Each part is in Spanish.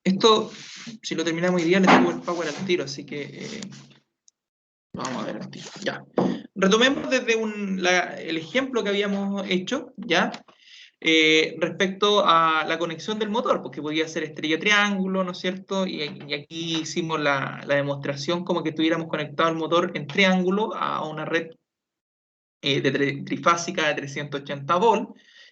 Esto, si lo terminamos hoy día, le subo el power al tiro, así que lo vamos a ver al tiro. Ya. Retomemos desde el ejemplo que habíamos hecho, ¿ya? Respecto a la conexión del motor, porque podía ser estrella-triángulo, ¿no es cierto? Y aquí hicimos la demostración como que tuviéramos conectado el motor en triángulo a una red trifásica de 380 volt,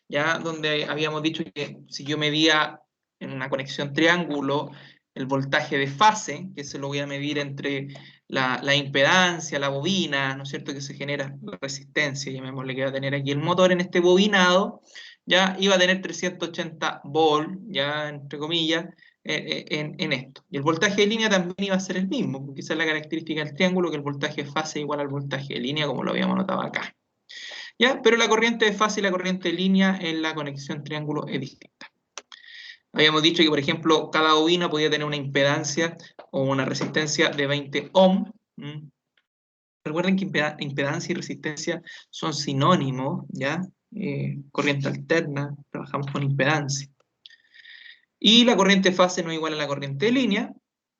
ya donde habíamos dicho que si yo medía en una conexión triángulo el voltaje de fase, que se lo voy a medir entre la impedancia, la bobina, ¿no es cierto?, que se genera la resistencia, llamémosle, que va a tener aquí el motor en este bobinado, ya iba a tener 380 volt, ya entre comillas, en esto. Y el voltaje de línea también iba a ser el mismo, porque esa es la característica del triángulo, que el voltaje de fase es igual al voltaje de línea, como lo habíamos notado acá. ¿Ya? Pero la corriente de fase y la corriente de línea en la conexión triángulo es distinta. Habíamos dicho que, por ejemplo, cada bobina podía tener una impedancia o una resistencia de 20 ohm. Recuerden que impedancia y resistencia son sinónimos, ¿ya? Corriente alterna, trabajamos con impedancia. Y la corriente de fase no es igual a la corriente de línea,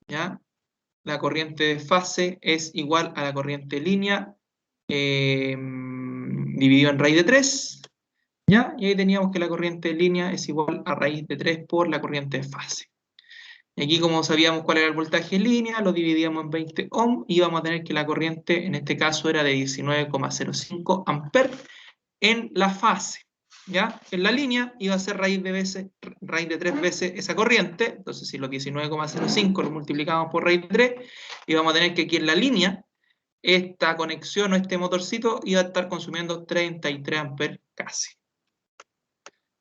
¿ya? La corriente de fase es igual a la corriente de línea dividido en raíz de 3, ¿ya? Y ahí teníamos que la corriente de línea es igual a raíz de 3 por la corriente de fase. Y aquí, como sabíamos cuál era el voltaje en línea, lo dividíamos en 20 ohm y íbamos a tener que la corriente, en este caso, era de 19,05 amperes en la fase. ¿Ya? En la línea iba a ser raíz de 3 veces esa corriente. Entonces, si los 19,05 lo multiplicamos por raíz de 3, íbamos a tener que aquí en la línea, esta conexión o este motorcito iba a estar consumiendo 33 amperes casi.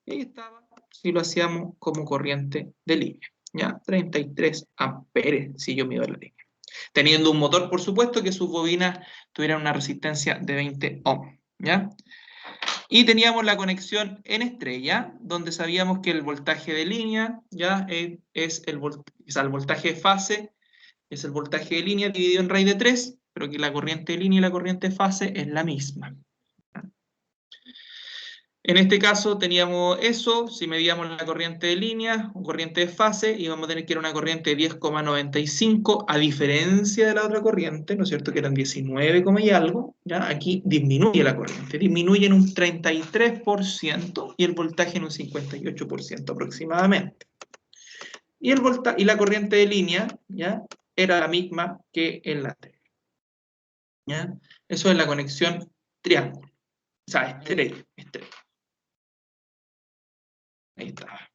Y ahí estaba, si lo hacíamos como corriente de línea, ¿ya? 33 amperes si yo mido la línea. Teniendo un motor, por supuesto, que sus bobinas tuvieran una resistencia de 20 ohm, ¿ya? Y teníamos la conexión en estrella, donde sabíamos que el voltaje de línea, ¿ya? Es el voltaje de fase, es el voltaje de línea dividido en raíz de 3, pero que la corriente de línea y la corriente de fase es la misma. En este caso teníamos eso, si medíamos la corriente de línea o corriente de fase, íbamos a tener que ir a una corriente de 10,95, a diferencia de la otra corriente, ¿no es cierto?, que eran 19, y algo, ¿ya? Aquí disminuye la corriente, disminuye en un 33% y el voltaje en un 58% aproximadamente. Y la corriente de línea, ¿ya?, era la misma que en la anterior, ¿ya? Eso es la conexión triángulo, o sea, estrella. Ahí está.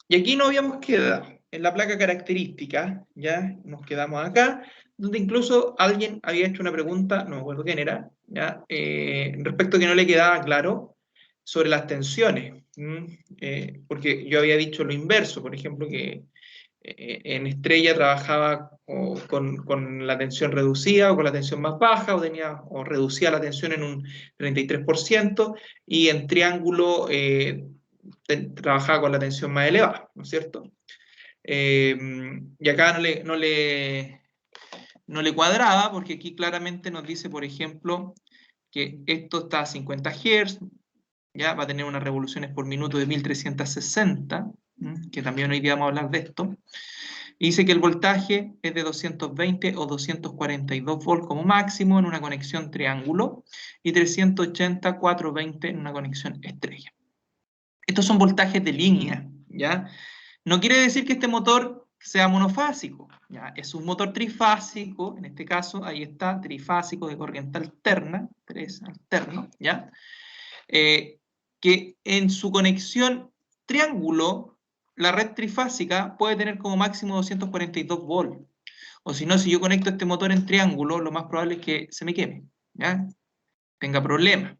Y aquí nos habíamos quedado, en la placa característica, ya nos quedamos acá, donde incluso alguien había hecho una pregunta, no me acuerdo quién era, ya, respecto a que no le quedaba claro sobre las tensiones, porque yo había dicho lo inverso, por ejemplo, que en estrella trabajaba con la tensión reducida o con la tensión más baja, o reducía la tensión en un 33%, y en triángulo trabajaba con la tensión más elevada, ¿no es cierto? Y acá no le cuadraba, porque aquí claramente nos dice, por ejemplo, que esto está a 50 Hz, ya va a tener unas revoluciones por minuto de 1360, que también hoy día vamos a hablar de esto. Y dice que el voltaje es de 220 o 242 volts como máximo en una conexión triángulo y 380, 420 en una conexión estrella. Estos son voltajes de línea, ¿ya? No quiere decir que este motor sea monofásico, ¿ya? Es un motor trifásico, en este caso, ahí está, trifásico de corriente alterna, 3 alterno, ¿ya? Que en su conexión triángulo, la red trifásica puede tener como máximo 242 volts. O si no, si yo conecto este motor en triángulo, lo más probable es que se me queme, ¿ya? Tenga problemas.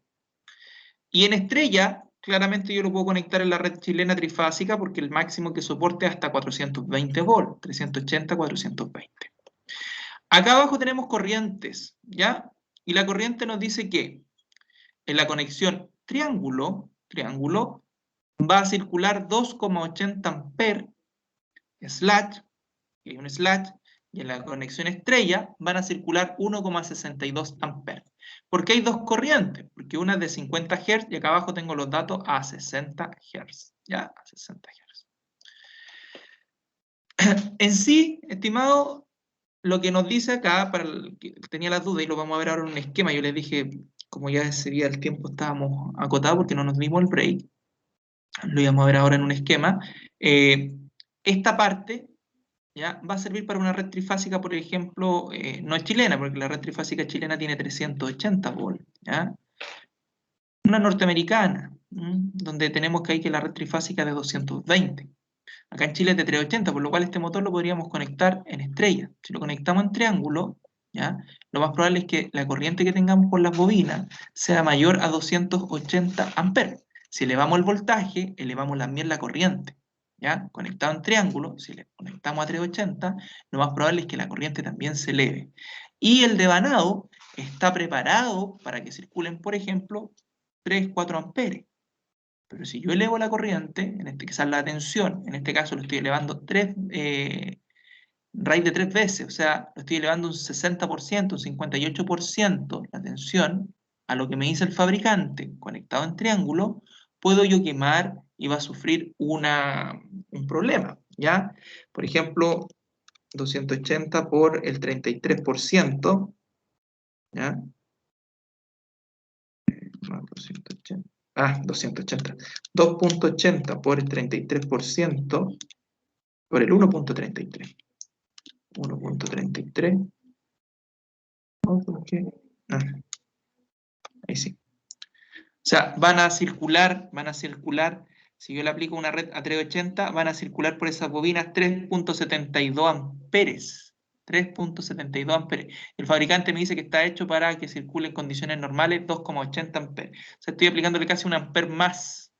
Y en estrella, claramente yo lo puedo conectar en la red chilena trifásica porque el máximo que soporte es hasta 420 volts, 380, 420. Acá abajo tenemos corrientes, ¿ya? Y la corriente nos dice que en la conexión triángulo va a circular 2,80 amperes slash, que hay un slash, y en la conexión estrella van a circular 1,62 amperes. ¿Por qué hay dos corrientes? Porque una es de 50 Hz y acá abajo tengo los datos a 60 Hz. ¿Ya? A 60 Hz. En sí, estimado, lo que nos dice acá, para el que tenía las dudas, y lo vamos a ver ahora en un esquema, yo les dije, como ya ese día el tiempo estábamos acotados porque no nos dimos el break, lo íbamos a ver ahora en un esquema. Esta parte ¿ya? Va a servir para una red trifásica, por ejemplo, no es chilena, porque la red trifásica chilena tiene 380 volts, ¿ya? Una norteamericana, donde tenemos que hay que la red trifásica es de 220. Acá en Chile es de 380, por lo cual este motor lo podríamos conectar en estrella. Si lo conectamos en triángulo, ¿ya? Lo más probable es que la corriente que tengamos por las bobinas sea mayor a 280 amperes. Si elevamos el voltaje, elevamos también la corriente, ¿ya? Conectado en triángulo, si le conectamos a 380, lo más probable es que la corriente también se eleve. Y el devanado está preparado para que circulen, por ejemplo, 3, 4 amperes. Pero si yo elevo la corriente, en este caso la tensión, en este caso lo estoy elevando raíz de 3 veces, o sea, lo estoy elevando un 60%, un 58% la tensión a lo que me dice el fabricante conectado en triángulo, puedo yo quemar y va a sufrir un problema, ¿ya? Por ejemplo, 280 por el 33%, ¿ya? Más 280. 280. 2.80 por el 33%, por el 1.33. 1.33. ¿Por qué? Ahí sí. O sea, van a circular, si yo le aplico una red a 380, van a circular por esas bobinas 3.72 amperes. 3.72 amperes. El fabricante me dice que está hecho para que circule en condiciones normales 2,80 amperes. O sea, estoy aplicándole casi un amper más.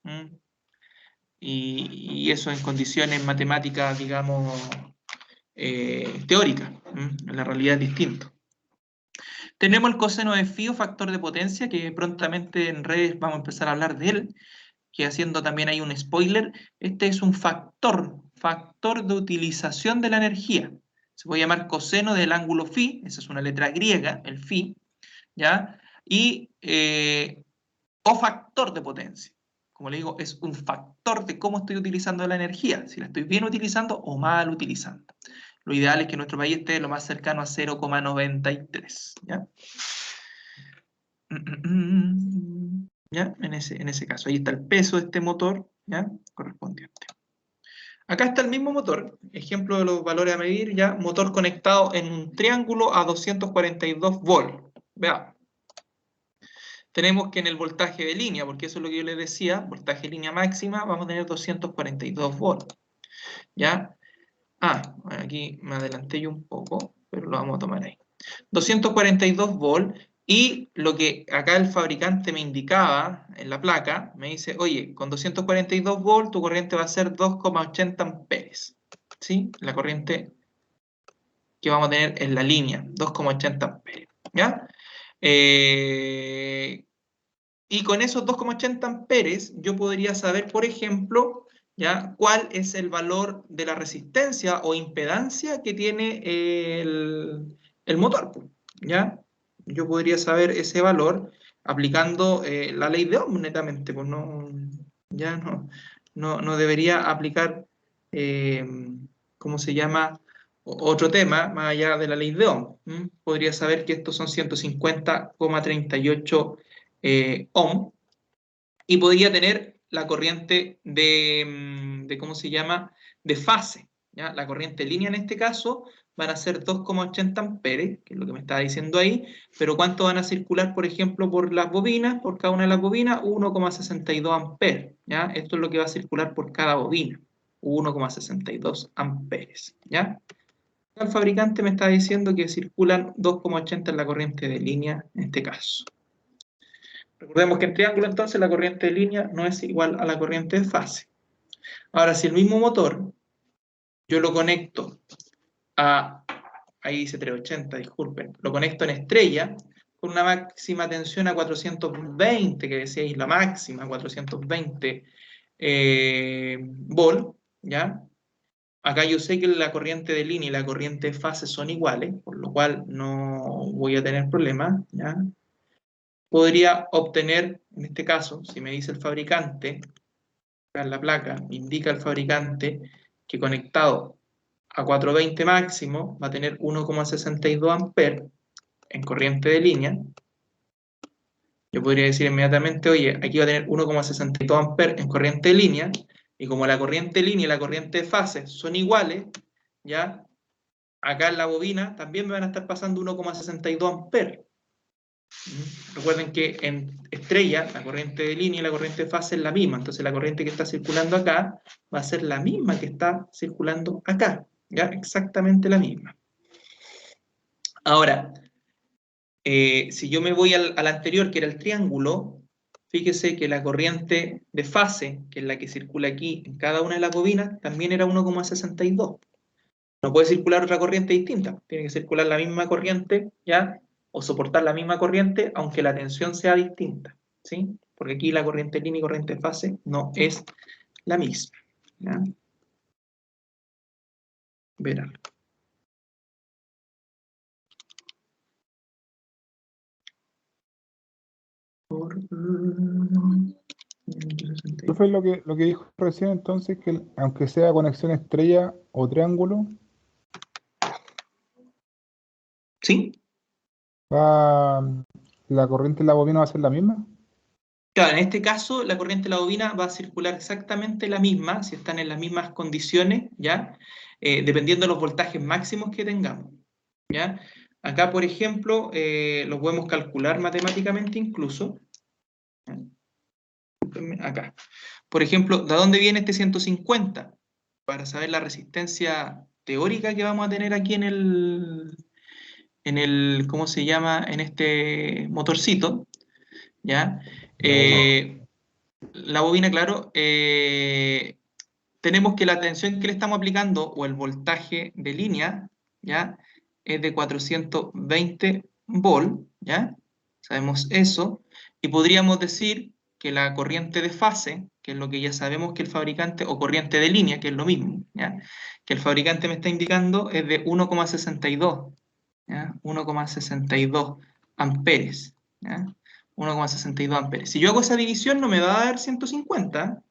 Y eso en condiciones matemáticas, digamos, teóricas. En la realidad es distinto. Tenemos el coseno de phi o factor de potencia, que prontamente en redes vamos a empezar a hablar de él, que haciendo también hay un spoiler, este es un factor de utilización de la energía. Se puede llamar coseno del ángulo phi, esa es una letra griega, el phi, ¿ya? Y o factor de potencia. Como le digo, es un factor de cómo estoy utilizando la energía, si la estoy bien utilizando o mal utilizando. Lo ideal es que nuestro país esté lo más cercano a 0,93, ¿ya? ¿Ya? En ese caso, ahí está el peso de este motor, ¿ya? Correspondiente. Acá está el mismo motor, ejemplo de los valores a medir, ya, motor conectado en un triángulo a 242 volts. Veamos. Tenemos que en el voltaje de línea, porque eso es lo que yo les decía, voltaje de línea máxima, vamos a tener 242 volts. ¿Ya? Aquí me adelanté yo un poco, pero lo vamos a tomar ahí. 242 volts, y lo que acá el fabricante me indicaba en la placa, me dice, oye, con 242 volts tu corriente va a ser 2,80 amperes. ¿Sí? La corriente que vamos a tener en la línea, 2,80 amperes. ¿Ya? Y con esos 2,80 amperes yo podría saber, por ejemplo, ¿ya? Cuál es el valor de la resistencia o impedancia que tiene el motor, ¿ya? Yo podría saber ese valor aplicando la ley de Ohm netamente, pues ya no debería aplicar, eh, ¿cómo se llama? Otro tema más allá de la ley de Ohm. Podría saber que estos son 150,38 ohm, y podría tener la corriente ¿cómo se llama? De fase, ¿ya? La corriente línea en este caso van a ser 2,80 amperes, que es lo que me estaba diciendo ahí, pero ¿cuánto van a circular, por ejemplo, por las bobinas? Por cada una de las bobinas, 1,62 amperes, ¿ya? Esto es lo que va a circular por cada bobina, 1,62 amperes, ¿ya? El fabricante me está diciendo que circulan 2,80 en la corriente de línea en este caso. Recordemos que en triángulo entonces la corriente de línea no es igual a la corriente de fase. Ahora, si el mismo motor yo lo conecto ahí dice 380, disculpen, lo conecto en estrella con una máxima tensión a 420, que decíais la máxima, 420 volt, ¿ya? Acá yo sé que la corriente de línea y la corriente de fase son iguales, por lo cual no voy a tener problemas, ¿ya? Podría obtener, en este caso, si me dice el fabricante, en la placa, me indica el fabricante que conectado a 420 máximo va a tener 1,62 amperes en corriente de línea. Yo podría decir inmediatamente, oye, aquí va a tener 1,62 amperes en corriente de línea, y como la corriente de línea y la corriente de fase son iguales, ¿ya? Acá en la bobina también me van a estar pasando 1,62 amperes. Recuerden que en estrella, la corriente de línea y la corriente de fase es la misma, entonces la corriente que está circulando acá va a ser la misma que está circulando acá, ¿ya? Exactamente la misma. Ahora, si yo me voy al anterior, que era el triángulo, fíjese que la corriente de fase, que es la que circula aquí en cada una de las bobinas, también era 1,62. No puede circular otra corriente distinta, tiene que circular la misma corriente, ¿ya? O soportar la misma corriente, aunque la tensión sea distinta, ¿sí? Porque aquí la corriente de línea y corriente de fase no es la misma, ¿ya? Verán. ¿Qué fue lo que dijo recién entonces? Que aunque sea conexión estrella o triángulo, ¿Sí? va, la corriente en la bobina va a ser la misma. Claro, en este caso la corriente de la bobina va a circular exactamente la misma, si están en las mismas condiciones, ¿ya? Dependiendo de los voltajes máximos que tengamos, ¿ya? Acá, por ejemplo, lo podemos calcular matemáticamente incluso, ¿ya? Acá. Por ejemplo, ¿de dónde viene este 150? Para saber la resistencia teórica que vamos a tener aquí ¿cómo se llama? En este motorcito, ¿ya? La bobina. La bobina, claro, tenemos que la tensión que le estamos aplicando o el voltaje de línea, ¿ya? Es de 420 volt, ¿ya? Sabemos eso. Y podríamos decir que la corriente de fase, que es lo que ya sabemos que el fabricante, o corriente de línea, que es lo mismo, ¿ya? Que el fabricante me está indicando es de 1,62, ¿ya? 1,62 amperes, ¿ya? 1,62 amperes. Si yo hago esa división no me va a dar 150,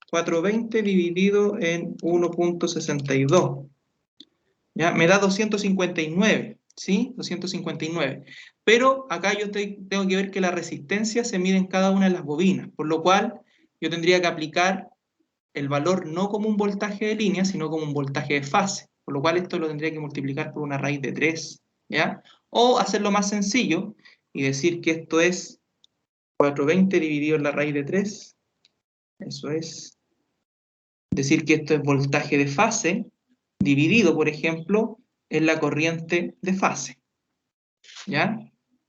420 dividido en 1,62, ¿ya? Me da 259, ¿sí? 259. Pero acá yo tengo que ver que la resistencia se mide en cada una de las bobinas, por lo cual yo tendría que aplicar el valor no como un voltaje de línea, sino como un voltaje de fase, por lo cual esto lo tendría que multiplicar por una raíz de 3, ¿ya? O hacerlo más sencillo y decir que esto es 420 dividido en la raíz de 3, eso es decir que esto es voltaje de fase dividido, por ejemplo, en la corriente de fase, ¿ya?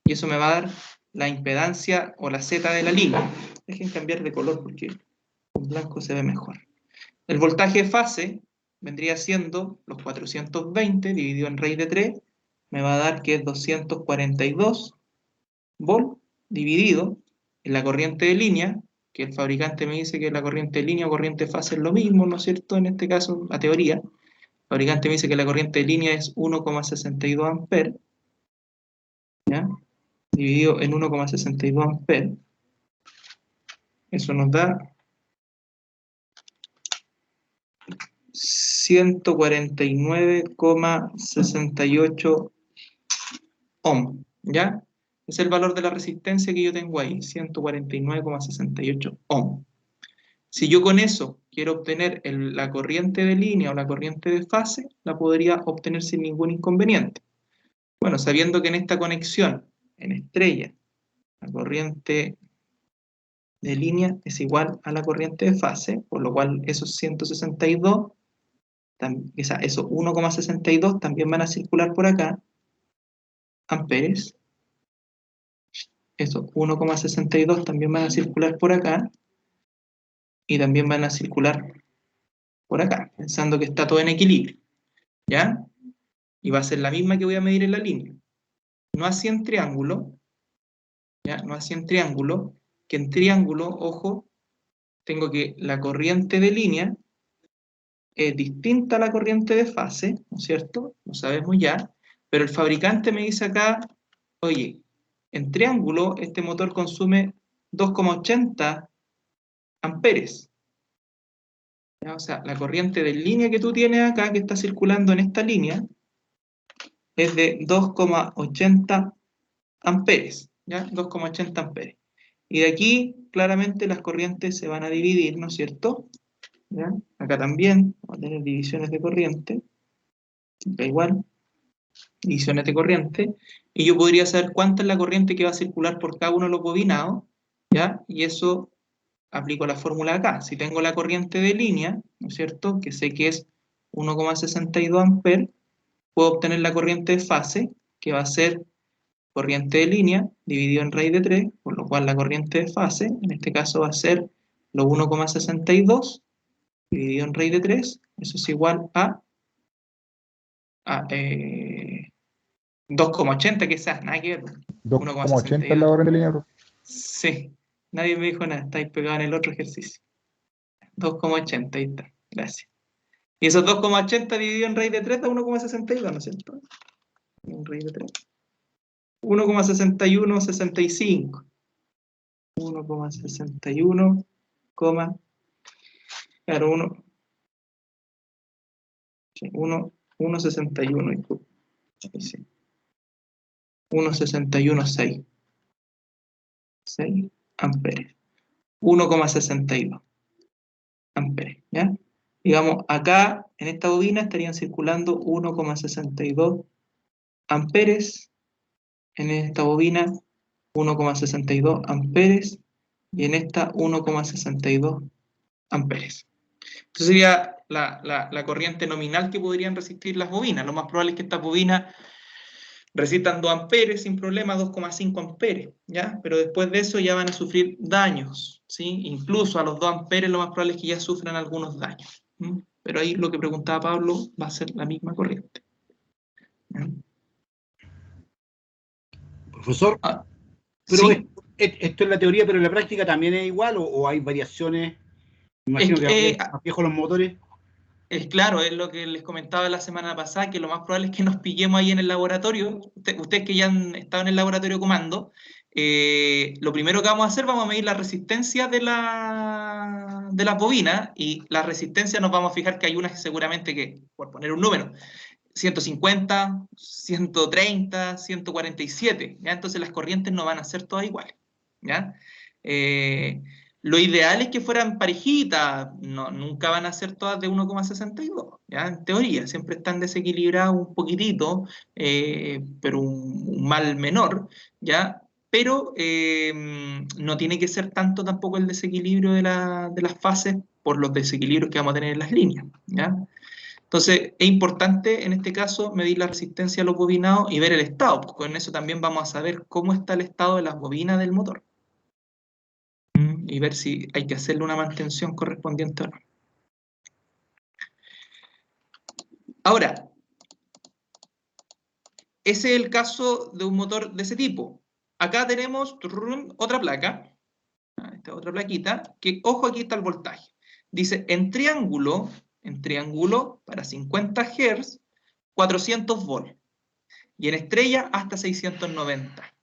Y eso me va a dar la impedancia o la Z de la línea. Dejen cambiar de color porque en blanco se ve mejor. El voltaje de fase vendría siendo los 420 dividido en raíz de 3, me va a dar que es 242 volt dividido en la corriente de línea, que el fabricante me dice que la corriente de línea o corriente de fase es lo mismo, ¿no es cierto? En este caso, la teoría. El fabricante me dice que la corriente de línea es 1,62 amperes, ¿ya? Dividido en 1,62 amperes. Eso nos da 149,68 ohm, ¿ya? Es el valor de la resistencia que yo tengo ahí, 149,68 ohm. Si yo con eso quiero obtener la corriente de línea o la corriente de fase, la podría obtener sin ningún inconveniente. Bueno, sabiendo que en esta conexión, en estrella, la corriente de línea es igual a la corriente de fase, por lo cual esos 162, esos 1,62 también van a circular por acá, amperes. Esos 1,62 también van a circular por acá y también van a circular por acá, pensando que está todo en equilibrio, ¿ya? Y va a ser la misma que voy a medir en la línea. No así en triángulo, ¿ya? No así en triángulo, que en triángulo, ojo, tengo que la corriente de línea es distinta a la corriente de fase, ¿no es cierto? Lo sabemos ya, pero el fabricante me dice acá, oye, en triángulo este motor consume 2,80 amperes. ¿Ya? O sea, la corriente de línea que tú tienes acá, que está circulando en esta línea, es de 2,80 amperes, ¿ya? 2,80 amperes. Y de aquí, claramente, las corrientes se van a dividir, ¿no es cierto? ¿Ya? Acá también vamos a tener divisiones de corriente, da igual, divisiones de corriente, y yo podría saber cuánta es la corriente que va a circular por cada uno de los bobinados, ¿ya? Y eso aplico la fórmula acá. Si tengo la corriente de línea, ¿no es cierto?, que sé que es 1,62 amperes, puedo obtener la corriente de fase, que va a ser corriente de línea dividido en raíz de 3, por lo cual la corriente de fase, en este caso va a ser lo 1,62 dividido en raíz de 3, eso es igual a 2,80, quizás, nada que ver, 2,80 es la 1,62. corriente de línea, profe. Sí, nadie me dijo nada, estáis pegados en el otro ejercicio. 2,80, ahí está, gracias. Y esos 2,80 dividido en raíz de 3 da 1,62, ¿no es cierto? En raíz de 3. 1,6165. 1,61, claro, 1,61, disculpe. Sí. 1,616 amperes. 1,62 amperes, ¿ya? Digamos, acá, en esta bobina, estarían circulando 1,62 amperes. En esta bobina, 1,62 amperes. Y en esta, 1,62 amperes. Entonces sería la corriente nominal que podrían resistir las bobinas. Lo más probable es que estas bobinas resistan 2 amperes sin problema, 2,5 amperes, ¿ya? Pero después de eso ya van a sufrir daños, ¿sí? Incluso a los 2 amperes lo más probable es que ya sufran algunos daños. ¿Mm? Pero ahí lo que preguntaba Pablo va a ser la misma corriente. ¿Mm? Profesor, pero ¿sí? esto es la teoría, pero en la práctica también es igual o hay variaciones. Me imagino que más viejos los motores. Es claro, es lo que les comentaba la semana pasada, que lo más probable es que nos pillemos ahí en el laboratorio. Ustedes que ya han estado en el laboratorio comando, lo primero que vamos a hacer, vamos a medir la resistencia de las bobinas, y la resistencia nos vamos a fijar que hay unas seguramente que, por poner un número, 150, 130, 147, ¿ya? Entonces las corrientes no van a ser todas iguales, ¿ya? Lo ideal es que fueran parejitas, no, nunca van a ser todas de 1,62, ¿ya? En teoría, siempre están desequilibradas un poquitito, pero un mal menor, ¿ya? Pero no tiene que ser tanto tampoco el desequilibrio de las fases por los desequilibrios que vamos a tener en las líneas, ¿ya? Entonces, es importante en este caso medir la resistencia a los bobinados y ver el estado, porque con eso también vamos a saber cómo está el estado de las bobinas del motor. Y ver si hay que hacerle una mantención correspondiente o no. Ahora, ese es el caso de un motor de ese tipo. Acá tenemos otra placa, esta otra plaquita, que, ojo, aquí está el voltaje. Dice, en triángulo, para 50 Hz, 400 volts. Y en estrella, hasta 690.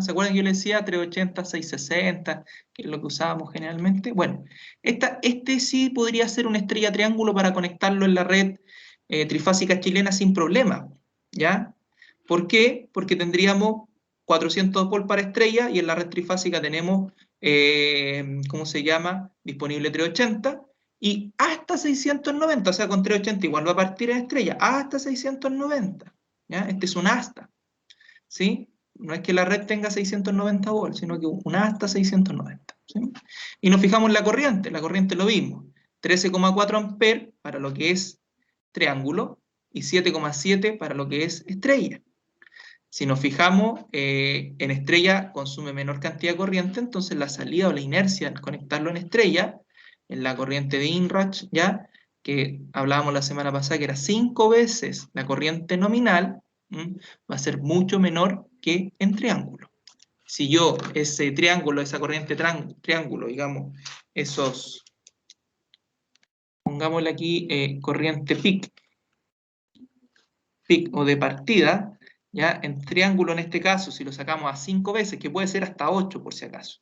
¿Se acuerdan que yo les decía 380, 660, que es lo que usábamos generalmente? Bueno, este sí podría ser una estrella triángulo para conectarlo en la red trifásica chilena sin problema, ¿ya? ¿Por qué? Porque tendríamos 400 volts para estrella y en la red trifásica tenemos, ¿cómo se llama? Disponible 380 y hasta 690, o sea, con 380 igual va a partir en estrella, hasta 690, ¿ya? Este es un hasta, ¿sí? No es que la red tenga 690 volts, sino que una hasta 690. ¿Sí? Y nos fijamos en la corriente lo mismo. 13,4 amperes para lo que es triángulo y 7,7 para lo que es estrella. Si nos fijamos, en estrella consume menor cantidad de corriente, entonces la salida o la inercia al conectarlo en estrella, en la corriente de Inrush, ya, que hablábamos la semana pasada que era 5 veces la corriente nominal, va a ser mucho menor que en triángulo. Si yo ese triángulo, esa corriente triángulo, digamos, pongámosle aquí corriente peak o de partida, ¿ya? En triángulo en este caso, si lo sacamos a 5 veces, que puede ser hasta 8 por si acaso,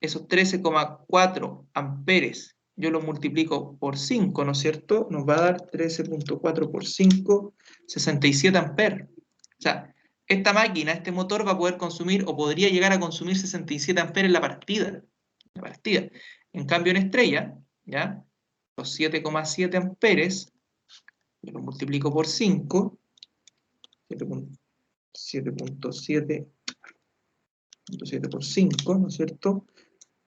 esos 13,4 amperes yo lo multiplico por 5, ¿no es cierto? Nos va a dar 13.4 por 5, 67 amperes. O sea, esta máquina, este motor va a poder consumir, o podría llegar a consumir 67 amperes en la partida. En cambio, en estrella, ¿ya? Los 7,7 amperes, yo lo multiplico por 5, 7.7 por 5, ¿no es cierto?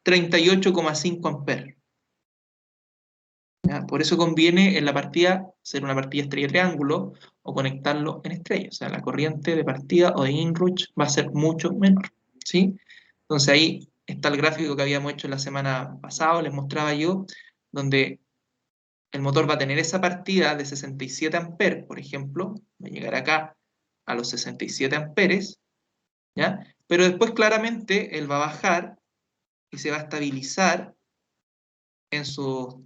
38,5 amperes. ¿Ya? Por eso conviene en la partida ser una partida estrella-triángulo o conectarlo en estrella. O sea, la corriente de partida o de inrush va a ser mucho menor, ¿sí? Entonces ahí está el gráfico que habíamos hecho la semana pasada, les mostraba yo, donde el motor va a tener esa partida de 67 amperes, por ejemplo, va a llegar acá a los 67 amperes, ¿ya? Pero después claramente él va a bajar y se va a estabilizar en sus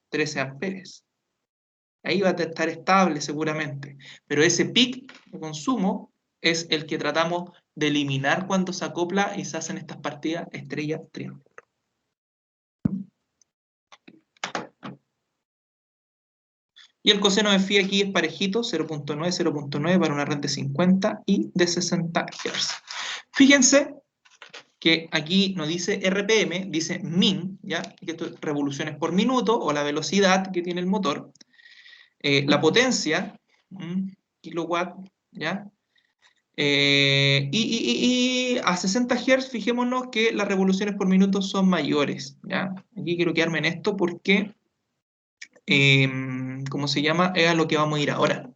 13 amperes. Ahí va a estar estable seguramente, pero ese pic de consumo es el que tratamos de eliminar cuando se acopla y se hacen estas partidas estrella-triángulo. Y el coseno de phi aquí es parejito, 0.9, 0.9 para una red de 50 y de 60 Hz. Fíjense que aquí no dice RPM, dice min, ¿ya? Que esto es revoluciones por minuto o la velocidad que tiene el motor. La potencia, kilowatt, ¿ya? Y a 60 Hz, fijémonos que las revoluciones por minuto son mayores, ¿ya? Aquí quiero quedarme en esto porque, ¿cómo se llama? Es a lo que vamos a ir ahora.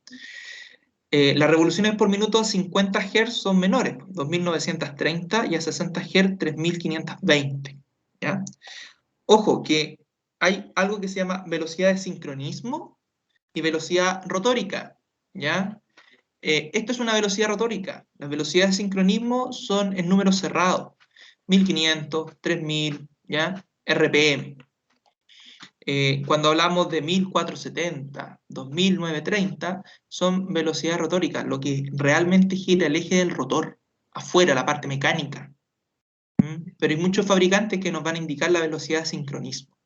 Las revoluciones por minuto a 50 Hz son menores, 2930 y a 60 Hz 3520, ¿ya? Ojo, que hay algo que se llama velocidad de sincronismo y velocidad rotórica, ¿ya? Esto es una velocidad rotórica. Las velocidades de sincronismo son en números cerrados, 1500, 3000, ¿ya? RPM. Cuando hablamos de 1470, 2930, son velocidades rotóricas, lo que realmente gira el eje del rotor, afuera, la parte mecánica. Pero hay muchos fabricantes que nos van a indicar la velocidad de sincronismo.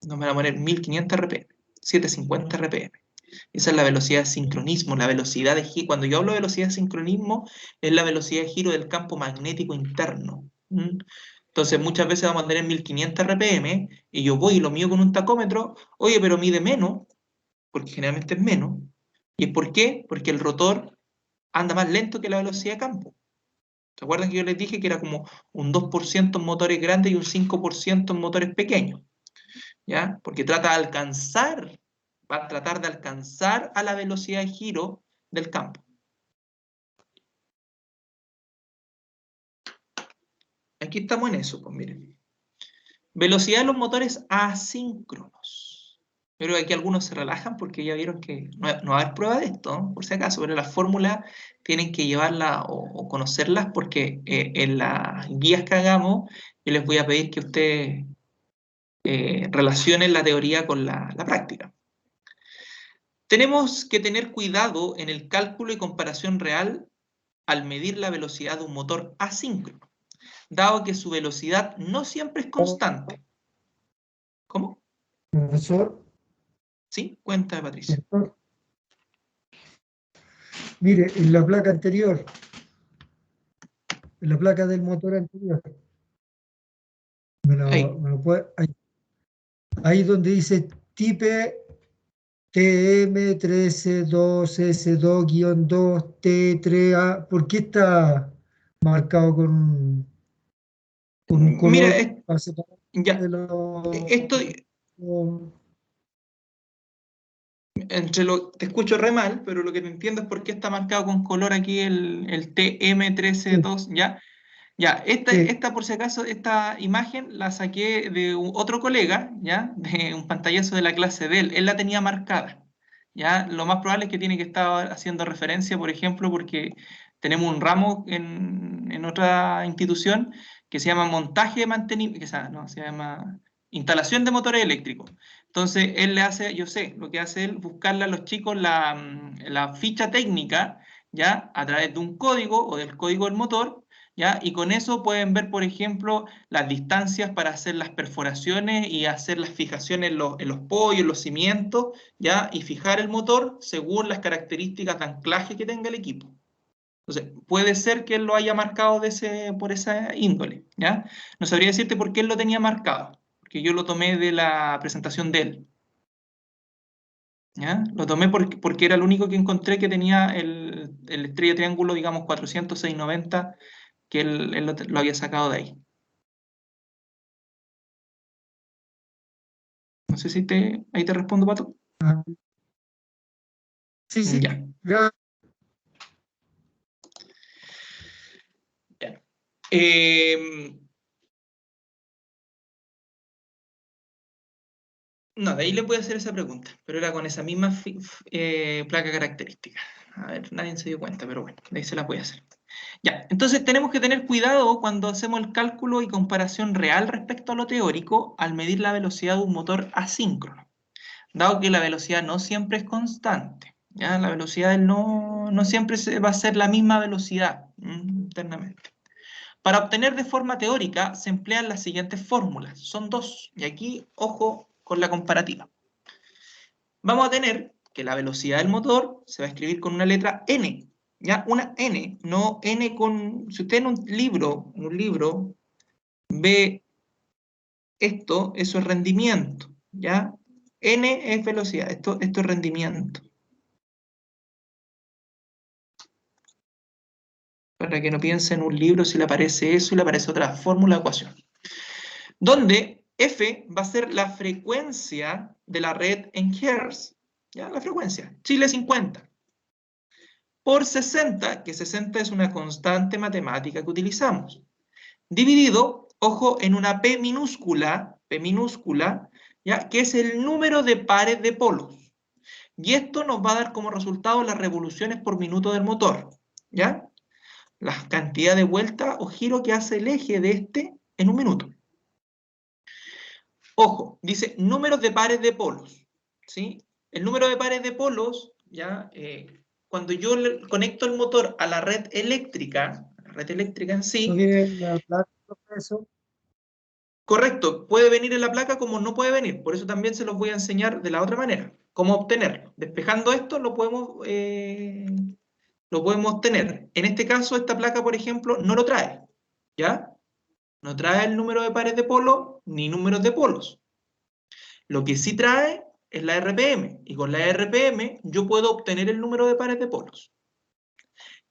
Nos van a poner 1500 RPM, 750 RPM. Esa es la velocidad de sincronismo, la velocidad de giro. Cuando yo hablo de velocidad de sincronismo, es la velocidad de giro del campo magnético interno. Entonces, muchas veces vamos a tener 1500 RPM y yo voy y lo mido con un tacómetro, oye, pero mide menos, porque generalmente es menos. ¿Y por qué? Porque el rotor anda más lento que la velocidad de campo. ¿Se acuerdan que yo les dije que era como un 2% en motores grandes y un 5% en motores pequeños? ¿Ya? Porque va a tratar de alcanzar a la velocidad de giro del campo. Aquí estamos en eso, pues miren. Velocidad de los motores asíncronos. Pero aquí algunos se relajan porque ya vieron que no va a haber prueba de esto, ¿no? Por si acaso, pero las fórmulas tienen que llevarlas o conocerlas porque en las guías que hagamos yo les voy a pedir que ustedes relacionen la teoría con la práctica. Tenemos que tener cuidado en el cálculo y comparación real al medir la velocidad de un motor asíncrono, dado que su velocidad no siempre es constante. ¿Cómo? Profesor. Sí, cuenta, Patricia. Profesor. Mire, en la placa anterior, en la placa del motor anterior, me lo puede, ahí donde dice type TM132S2S2-2T3A, ¿por qué está marcado con un color? Mira, ya, esto, te escucho re mal, pero lo que te entiendo es por qué está marcado con color aquí el TM132, sí. ¿Ya? Ya, esta por si acaso, esta imagen la saqué de otro colega, ¿ya? De un pantallazo de la clase de él. Él la tenía marcada, ¿ya? Lo más probable es que tiene que estar haciendo referencia, por ejemplo, porque tenemos un ramo en otra institución que se llama montaje de mantenimiento, no, se llama instalación de motores eléctricos. Entonces, él le hace, yo sé, lo que hace él, buscarle a los chicos la ficha técnica, ¿ya? A través de un código o del código del motor, ¿ya? Y con eso pueden ver, por ejemplo, las distancias para hacer las perforaciones y hacer las fijaciones en los pollos, los cimientos, ¿ya? Y fijar el motor según las características de anclaje que tenga el equipo. Entonces, puede ser que él lo haya marcado por esa índole, ¿ya? No sabría decirte por qué él lo tenía marcado, porque yo lo tomé de la presentación de él. ¿Ya? Lo tomé porque era el único que encontré que tenía el estrella triángulo, digamos, 406.90, que él lo había sacado de ahí. No sé si ahí te respondo, Pato. Sí, sí. Ya. Ya. No, de ahí le voy a hacer esa pregunta, pero era con esa misma placa característica. A ver, nadie se dio cuenta, pero bueno, de ahí se la voy a hacer. Ya, entonces tenemos que tener cuidado cuando hacemos el cálculo y comparación real respecto a lo teórico al medir la velocidad de un motor asíncrono, dado que la velocidad no siempre es constante. ¿Ya? La velocidad no siempre va a ser la misma velocidad internamente. Para obtener de forma teórica se emplean las siguientes fórmulas. Son dos, y aquí, ojo con la comparativa. Vamos a tener que la velocidad del motor se va a escribir con una letra N. ¿Ya? Una N, no N con... Si usted en un libro ve esto, eso es rendimiento, ¿ya? N es velocidad, esto es rendimiento. Para que no piense en un libro si le aparece eso y le aparece otra fórmula de ecuación. Donde F va a ser la frecuencia de la red en Hertz, ¿ya? La frecuencia, Chile 50. Por 60, que 60 es una constante matemática que utilizamos. Dividido, ojo, en una P minúscula, ¿ya? Que es el número de pares de polos. Y esto nos va a dar como resultado las revoluciones por minuto del motor, ¿ya? La cantidad de vueltas o giro que hace el eje de este en un minuto. Ojo, dice números de pares de polos, ¿sí? El número de pares de polos, ¿ya? Cuando yo conecto el motor a la red eléctrica en sí... ¿No viene en la placa eso? Correcto, puede venir en la placa como no puede venir, por eso también se los voy a enseñar de la otra manera, cómo obtenerlo. Despejando esto lo podemos obtener. En este caso, esta placa, por ejemplo, no lo trae, ¿ya? No trae el número de pares de polos ni números de polos. Lo que sí trae es la RPM, y con la RPM yo puedo obtener el número de pares de polos.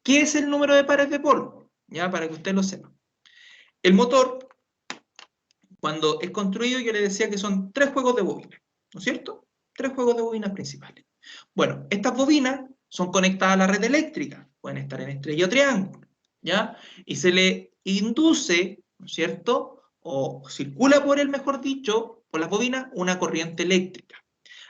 ¿Qué es el número de pares de polos? Ya, para que usted lo sepa. El motor, cuando es construido, yo le decía que son 3 juegos de bobina, ¿no es cierto? 3 juegos de bobinas principales. Bueno, estas bobinas son conectadas a la red eléctrica, pueden estar en estrella o triángulo, ¿ya? Y se le induce, ¿no es cierto? O circula por él, mejor dicho, por las bobinas, una corriente eléctrica.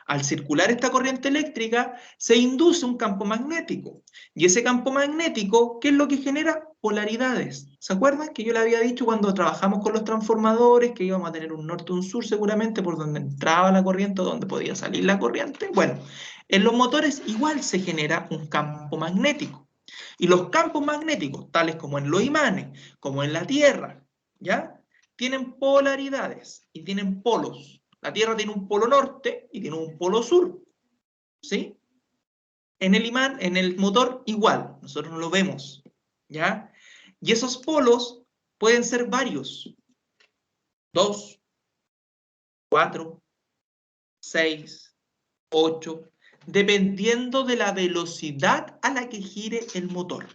Al circular esta corriente eléctrica, se induce un campo magnético. Y ese campo magnético, ¿qué es lo que genera? Polaridades. ¿Se acuerdan que yo le había dicho cuando trabajamos con los transformadores que íbamos a tener un norte y un sur seguramente por donde entraba la corriente o donde podía salir la corriente? Bueno, en los motores igual se genera un campo magnético. Y los campos magnéticos, tales como en los imanes, como en la Tierra, ¿ya? Tienen polaridades y tienen polos. La Tierra tiene un polo norte y tiene un polo sur, ¿sí? En el imán, en el motor, igual, nosotros no lo vemos, ¿ya? Y esos polos pueden ser varios. 2, 4, 6, 8, dependiendo de la velocidad a la que gire el motor.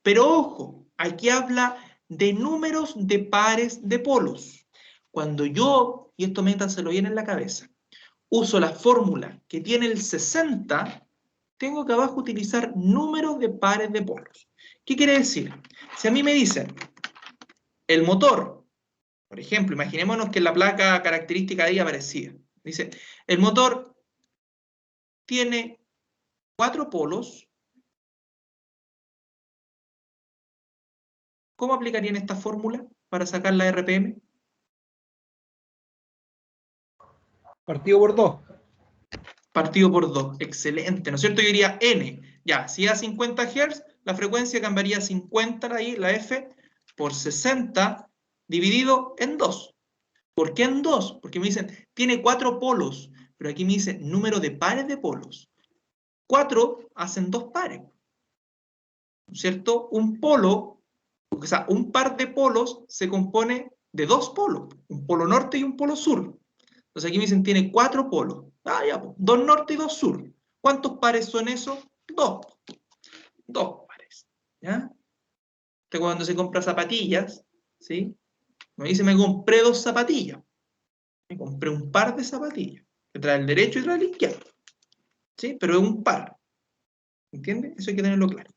Pero ojo, aquí habla de números de pares de polos. Cuando yo, y esto métanselo bien en la cabeza, uso la fórmula que tiene el 60, tengo que abajo utilizar números de pares de polos. ¿Qué quiere decir? Si a mí me dicen, el motor, por ejemplo, imaginémonos que en la placa característica de ahí aparecía. Dice, el motor tiene 4 polos. ¿Cómo aplicarían esta fórmula para sacar la RPM? Partido por 2. Partido por 2. Excelente, ¿no es cierto? Yo diría N. Ya, si a 50 Hz, la frecuencia cambiaría a 50 ahí, la F, por 60 dividido en 2. ¿Por qué en 2? Porque me dicen, tiene 4 polos, pero aquí me dice número de pares de polos. 4 hacen 2 pares, ¿no es cierto? Un polo, o sea, un par de polos se compone de 2 polos, un polo norte y un polo sur. Entonces aquí me dicen, tiene 4 polos. Ah, ya, 2 norte y 2 sur. ¿Cuántos pares son esos? 2. 2 pares, ¿ya? Entonces cuando se compra zapatillas, ¿sí? Me dice, me compré 2 zapatillas. Me compré un par de zapatillas, que trae el derecho y trae el izquierdo. ¿Sí? Pero es un par. ¿Entiendes? Eso hay que tenerlo claro.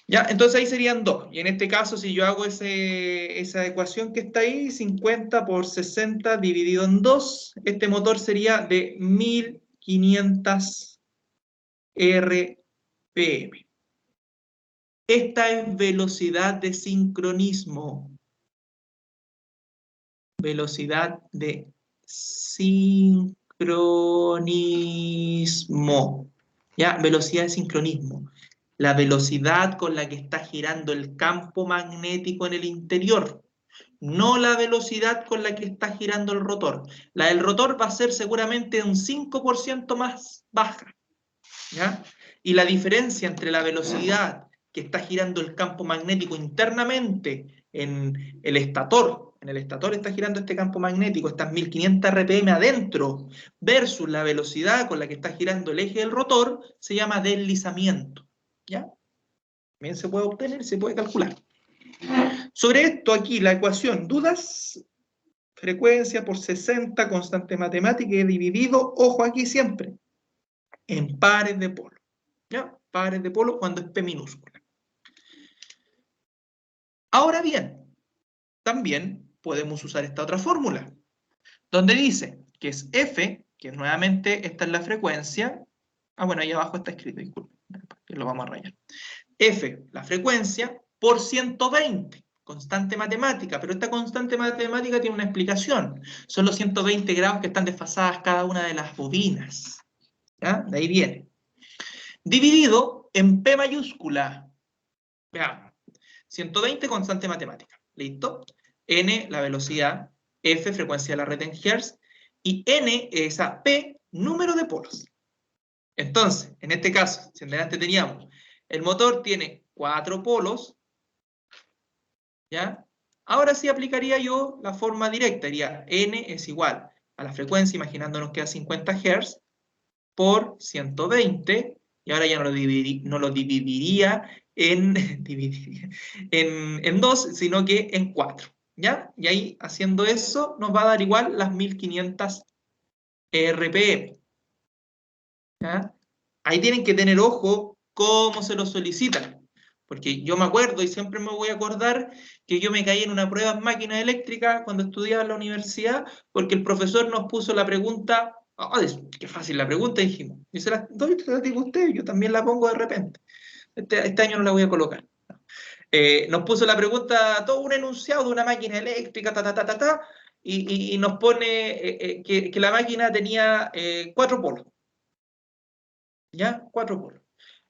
Ya, entonces ahí serían 2. Y en este caso, si yo hago esa ecuación que está ahí, 50 por 60 dividido en 2, este motor sería de 1500 RPM. Esta es velocidad de sincronismo. Velocidad de sincronismo. ¿Ya? Velocidad de sincronismo. La velocidad con la que está girando el campo magnético en el interior. No la velocidad con la que está girando el rotor. La del rotor va a ser seguramente un 5% más baja. ¿Ya? Y la diferencia entre la velocidad que está girando el campo magnético internamente en el estator está girando este campo magnético, estas 1500 RPM adentro, versus la velocidad con la que está girando el eje del rotor, se llama deslizamiento. ¿Ya? También se puede obtener, se puede calcular. Sobre esto aquí, la ecuación, ¿dudas? Frecuencia por 60, constante matemática y dividido, ojo aquí siempre, en pares de polo. ¿Ya? Pares de polo cuando es P minúscula. Ahora bien, también podemos usar esta otra fórmula, donde dice que es F, que nuevamente esta es la frecuencia. Ah, bueno, ahí abajo está escrito, disculpen, que lo vamos a rayar. F, la frecuencia, por 120, constante matemática, pero esta constante matemática tiene una explicación. Son los 120 grados que están desfasadas cada una de las bobinas. ¿Ya? De ahí viene. Dividido en P mayúscula. Veamos. 120 constante matemática. ¿Listo? N, la velocidad. F, frecuencia de la red en Hz. Y N, esa P, número de polos. Entonces, en este caso, si antes teníamos, el motor tiene 4 polos, ¿ya? Ahora sí aplicaría yo la forma directa. Diría N es igual a la frecuencia, imaginándonos que a 50 Hz, por 120, y ahora ya no lo dividiría en 2, sino que en 4, ¿ya? Y ahí, haciendo eso, nos va a dar igual las 1500 RPM, ¿ya? Ahí tienen que tener ojo cómo se lo solicitan, porque yo me acuerdo, y siempre me voy a acordar, que yo me caí en una prueba en máquina eléctrica cuando estudiaba en la universidad, porque el profesor nos puso la pregunta. Oh, qué fácil la pregunta, dijimos. Y se la doy, te la digo a usted, yo también la pongo de repente. Este año no la voy a colocar. Nos puso la pregunta, todo un enunciado de una máquina eléctrica, y nos pone que la máquina tenía 4 polos. ¿Ya? 4 polos.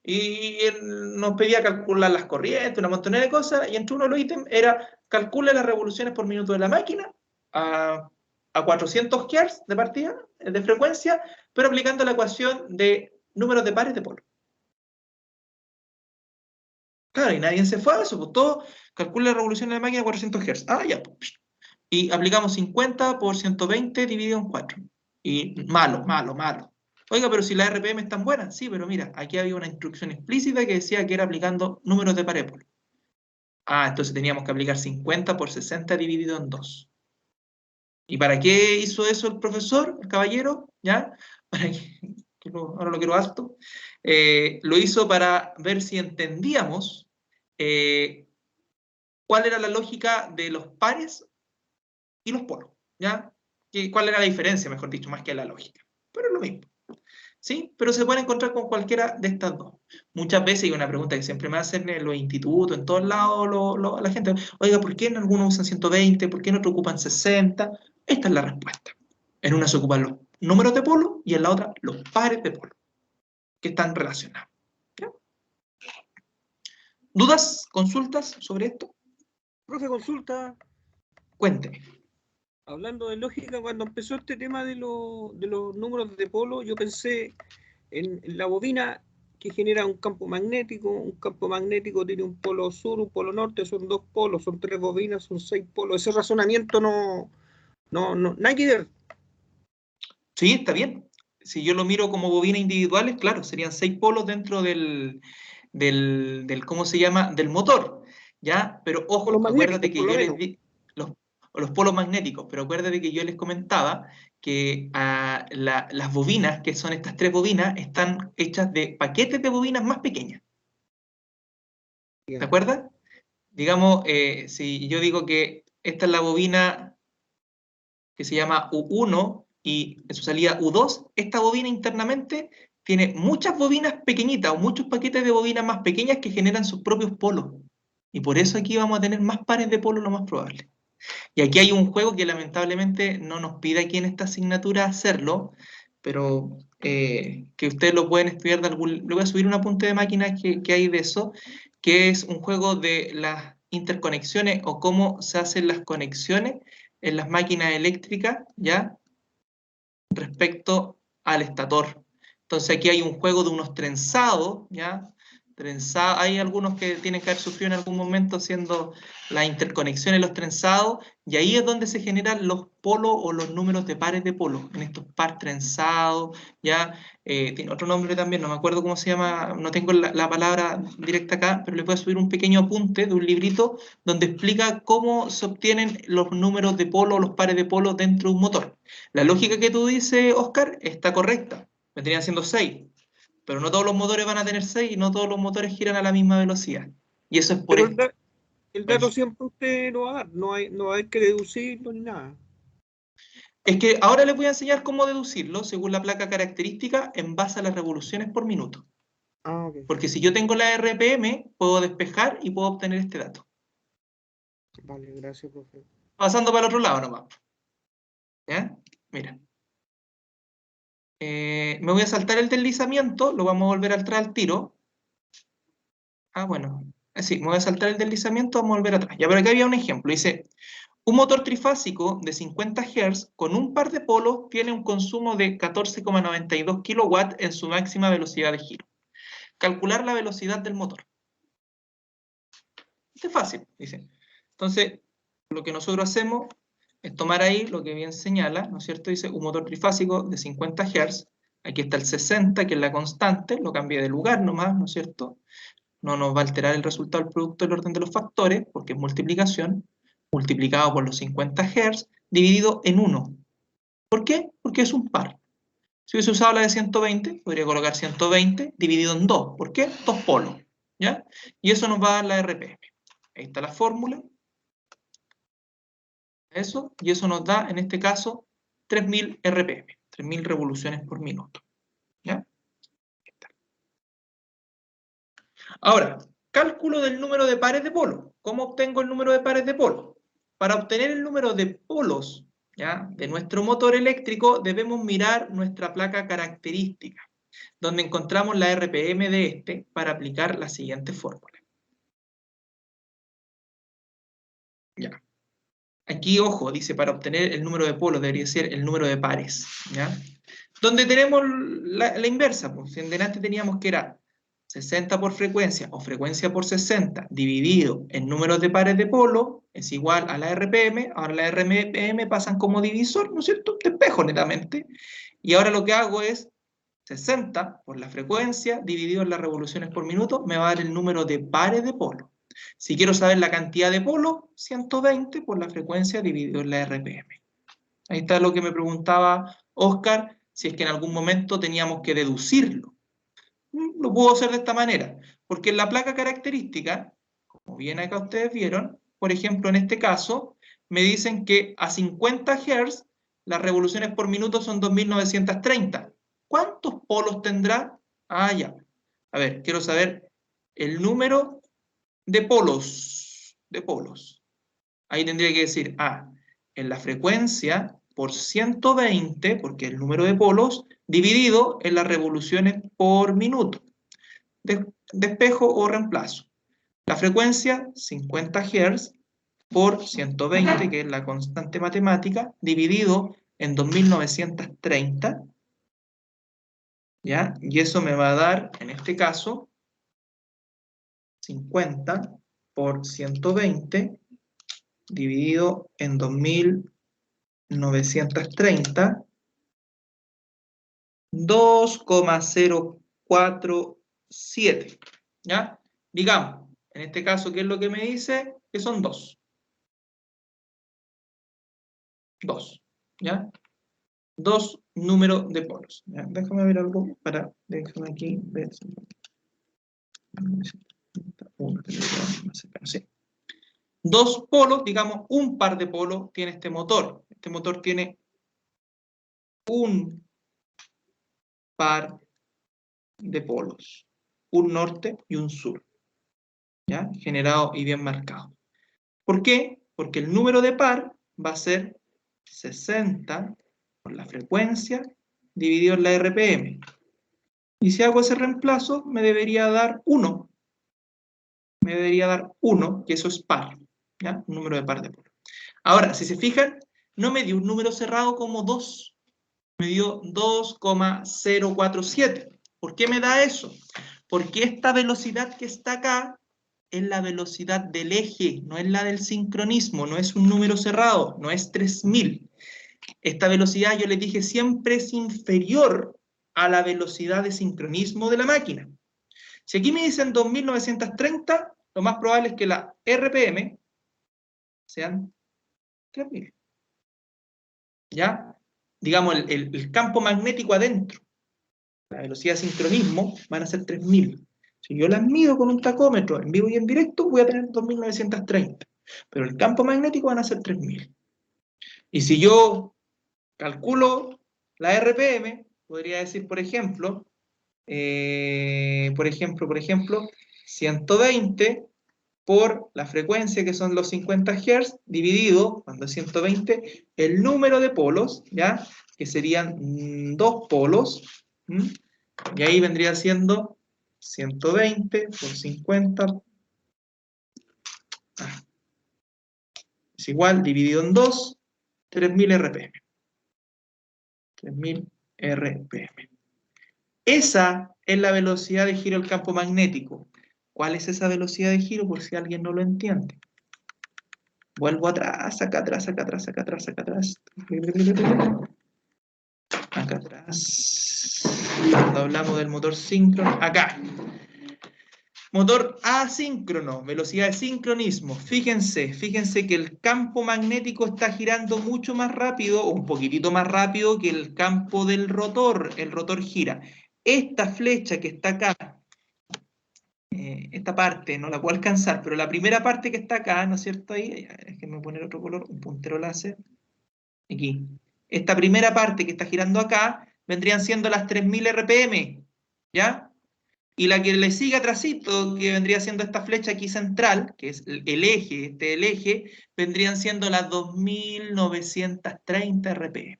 Y él nos pedía calcular las corrientes, una montonera de cosas, y entre uno de los ítems era calcula las revoluciones por minuto de la máquina a 400 Hz de partida, de frecuencia, pero aplicando la ecuación de números de pares de polos. Claro, y nadie se fue a eso, pues todo calcula la revolución de la máquina a 400 Hz. Ah, ya, pues. Y aplicamos 50 por 120 dividido en 4. Y malo. Oiga, pero si la RPM es tan buena, sí, pero mira, aquí había una instrucción explícita que decía que era aplicando números de pares de polos. Ah, entonces teníamos que aplicar 50 por 60 dividido en 2. ¿Y para qué hizo eso el profesor, el caballero? ¿Ya? Para que ahora lo quiero harto. Lo hizo para ver si entendíamos cuál era la lógica de los pares y los polos, ¿ya? ¿Cuál era la diferencia, mejor dicho, más que la lógica? Pero es lo mismo, ¿sí? Pero se puede encontrar con cualquiera de estas dos. Muchas veces hay una pregunta que siempre me hacen en los institutos, en todos lados, la gente, oiga, ¿por qué en algunos usan 120? ¿Por qué en otros ocupan 60? Esta es la respuesta. En una se ocupan los números de polo y en la otra los pares de polo, que están relacionados. ¿Ya? ¿Dudas? ¿Consultas sobre esto? Profe, consulta. Cuénteme. Hablando de lógica, cuando empezó este tema de los números de polo, yo pensé en la bobina que genera un campo magnético tiene un polo sur, un polo norte, son 2 polos, son 3 bobinas, son 6 polos. Ese razonamiento no, nada que ver. Sí, está bien. Si yo lo miro como bobinas individuales, claro, serían 6 polos dentro del ¿cómo se llama? Del motor, ¿ya? Pero ojo, acuérdate que yo les di los polos magnéticos, pero acuérdate que yo les comentaba que las bobinas, que son estas 3 bobinas, están hechas de paquetes de bobinas más pequeñas. ¿Te acuerdas? Digamos, si yo digo que esta es la bobina que se llama U1 y en su salida U2, esta bobina internamente tiene muchas bobinas pequeñitas o muchos paquetes de bobinas más pequeñas que generan sus propios polos. Y por eso aquí vamos a tener más pares de polos lo más probable. Y aquí hay un juego que lamentablemente no nos pide aquí en esta asignatura hacerlo, pero que ustedes lo pueden estudiar de algún... Le voy a subir un apunte de máquina que hay de eso, que es un juego de las interconexiones o cómo se hacen las conexiones en las máquinas eléctricas, ¿ya? Respecto al estator. Entonces aquí hay un juego de unos trenzados, ¿ya? Trenzados, hay algunos que tienen que haber sufrido en algún momento haciendo la interconexión en los trenzados, y ahí es donde se generan los polos o los números de pares de polos, en estos par trenzados, ¿ya? Tiene otro nombre también, no me acuerdo cómo se llama, no tengo la palabra directa acá, pero le voy a subir un pequeño apunte de un librito donde explica cómo se obtienen los números de polo o los pares de polo dentro de un motor. La lógica que tú dices, Oscar, está correcta, vendrían siendo 6. Pero no todos los motores van a tener 6 y no todos los motores giran a la misma velocidad. Y eso es por esto. El dato siempre usted lo va a dar, no hay que deducirlo ni nada. Es que ahora les voy a enseñar cómo deducirlo según la placa característica en base a las revoluciones por minuto. Ah, okay. Porque si yo tengo la RPM, puedo despejar y puedo obtener este dato. Vale, gracias, profe. Pasando para el otro lado nomás. ¿Ya? Mira. Me voy a saltar el deslizamiento, lo vamos a volver atrás al tiro. Ah, bueno. Sí, me voy a saltar el deslizamiento, vamos a volver atrás. Ya, pero aquí había un ejemplo. Dice, un motor trifásico de 50 Hz con un par de polos tiene un consumo de 14,92 kW en su máxima velocidad de giro. Calcular la velocidad del motor. Esto es fácil, dice. Entonces, lo que nosotros hacemos es tomar ahí lo que bien señala, ¿no es cierto? Dice un motor trifásico de 50 Hz. Aquí está el 60, que es la constante, lo cambié de lugar nomás, ¿no es cierto? No nos va a alterar el resultado del producto del orden de los factores, porque es multiplicación, multiplicado por los 50 Hz, dividido en 1. ¿Por qué? Porque es un par. Si hubiese usado la de 120, podría colocar 120 dividido en 2. ¿Por qué? 2 polos, ¿ya? Y eso nos va a dar la RPM. Ahí está la fórmula. Eso, y eso nos da, en este caso, 3000 RPM, 3000 revoluciones por minuto, ¿ya? Ahora, cálculo del número de pares de polos. ¿Cómo obtengo el número de pares de polos? Para obtener el número de polos, ¿ya?, de nuestro motor eléctrico, debemos mirar nuestra placa característica, donde encontramos la RPM de este para aplicar la siguiente fórmula. Ya. Aquí, ojo, dice, para obtener el número de polos debería ser el número de pares, ¿ya? Donde tenemos la inversa, pues en delante teníamos que era 60 por frecuencia o frecuencia por 60 dividido en números de pares de polo es igual a la RPM. Ahora la RPM pasan como divisor, ¿no es cierto? Despejo netamente. Y ahora lo que hago es 60 por la frecuencia dividido en las revoluciones por minuto me va a dar el número de pares de polo. Si quiero saber la cantidad de polo, 120 por la frecuencia dividido en la RPM. Ahí está lo que me preguntaba Oscar, si es que en algún momento teníamos que deducirlo. Lo puedo hacer de esta manera, porque en la placa característica, como bien acá ustedes vieron, por ejemplo, en este caso, me dicen que a 50 Hz las revoluciones por minuto son 2930. ¿Cuántos polos tendrá? Ah, ya. A ver, quiero saber el número de polos. Ahí tendría que decir, en la frecuencia por 120, porque el número de polos, dividido en las revoluciones por minuto. Despejo o reemplazo. La frecuencia, 50 Hz, por 120, que es la constante matemática, dividido en 2930, ¿ya? Y eso me va a dar, en este caso, 50 por 120, dividido en 2930, 2,047, ¿ya? Digamos, en este caso, ¿qué es lo que me dice? Que son 2. 2, ¿ya? 2 números de polos. ¿Ya? Déjame ver algo para... Déjame aquí ver. 1, sí. 2 polos, digamos, un par de polos tiene este motor. Este motor tiene un par de polos. Un norte y un sur. ¿Ya? Generado y bien marcado. ¿Por qué? Porque el número de par va a ser 60 por la frecuencia dividido en la RPM. Y si hago ese reemplazo, me debería dar 1. Me debería dar 1, que eso es par. ¿Ya? Un número de par de polos. Ahora, si se fijan, no me dio un número cerrado como 2. Me dio 2,047. ¿Por qué me da eso? Porque esta velocidad que está acá es la velocidad del eje, no es la del sincronismo, no es un número cerrado, no es 3000. Esta velocidad, yo les dije, siempre es inferior a la velocidad de sincronismo de la máquina. Si aquí me dicen 2930, lo más probable es que la RPM sean 3000. ¿Ya? Digamos, el campo magnético adentro, la velocidad de sincronismo, van a ser 3000. Si yo las mido con un tacómetro en vivo y en directo, voy a tener 2930. Pero el campo magnético van a ser 3000. Y si yo calculo la RPM, podría decir, por ejemplo, 120 por la frecuencia, que son los 50 Hz, dividido, cuando es 120, el número de polos, ¿ya? Que serían 2 polos, ¿m? Y ahí vendría siendo 120 por 50, es igual, dividido en 2, 3000 RPM. 3000 RPM. Esa es la velocidad de giro del campo magnético. ¿Cuál es esa velocidad de giro? Por si alguien no lo entiende. Vuelvo atrás, acá atrás, acá atrás, acá atrás, acá atrás. Acá atrás. Cuando hablamos del motor síncrono, acá. Motor asíncrono, velocidad de sincronismo. Fíjense que el campo magnético está girando mucho más rápido, o un poquitito más rápido que el campo del rotor. El rotor gira. Esta flecha que está acá, esta parte no la puedo alcanzar, pero la primera parte que está acá, ¿no es cierto? Ahí, déjenme poner otro color, un puntero láser. Aquí. Esta primera parte que está girando acá, vendrían siendo las 3000 RPM, ¿ya? Y la que le sigue atrásito, que vendría siendo esta flecha aquí central, que es el eje, vendrían siendo las 2930 RPM.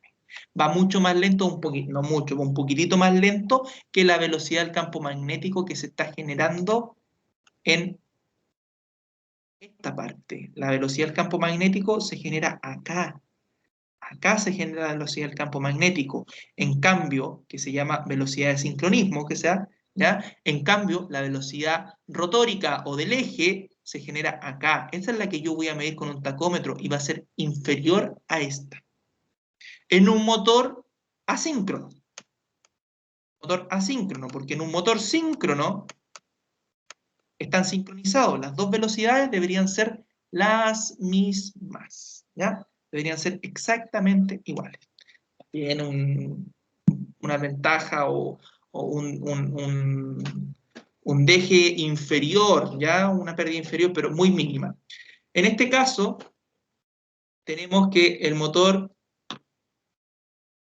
Va mucho más lento, un poquito, no mucho, un poquitito más lento que la velocidad del campo magnético que se está generando en esta parte. La velocidad del campo magnético se genera acá. Acá se genera la velocidad del campo magnético. En cambio, que se llama velocidad de sincronismo, que sea, ¿ya? En cambio, la velocidad rotórica o del eje se genera acá. Esta es la que yo voy a medir con un tacómetro y va a ser inferior a esta. En un motor asíncrono. Motor asíncrono, porque en un motor síncrono están sincronizados. Las dos velocidades deberían ser las mismas, ¿ya? Deberían ser exactamente iguales. Tiene una ventaja o un deje inferior, ¿ya? Una pérdida inferior, pero muy mínima. En este caso, tenemos que el motor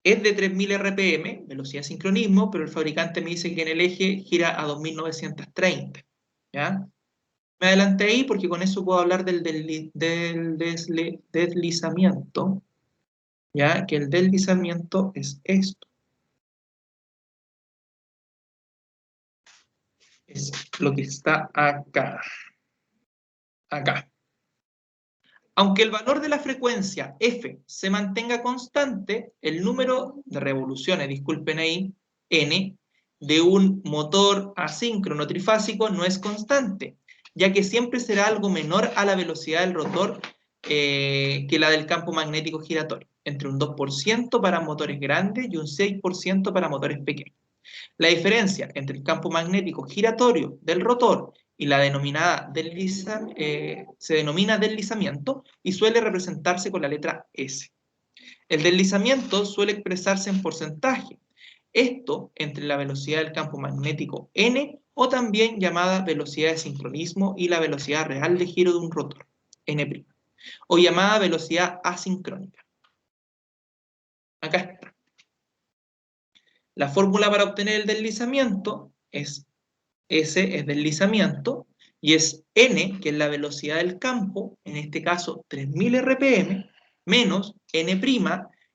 es de 3000 RPM, velocidad de sincronismo, pero el fabricante me dice que en el eje gira a 2930, ¿ya? Me adelanté ahí porque con eso puedo hablar del deslizamiento, ¿ya? Que el deslizamiento es esto. Es lo que está acá. acá. Aunque el valor de la frecuencia F se mantenga constante, el número de revoluciones, disculpen ahí, N, de un motor asíncrono trifásico no es constante, ya que siempre será algo menor a la velocidad del rotor que la del campo magnético giratorio, entre un 2% para motores grandes y un 6% para motores pequeños. La diferencia entre el campo magnético giratorio del rotor y la denominada se denomina deslizamiento y suele representarse con la letra S. El deslizamiento suele expresarse en porcentaje. Esto entre la velocidad del campo magnético N o también llamada velocidad de sincronismo y la velocidad real de giro de un rotor, N', o llamada velocidad asincrónica. Acá está. La fórmula para obtener el deslizamiento es S es deslizamiento y es N, que es la velocidad del campo, en este caso 3000 RPM, menos N',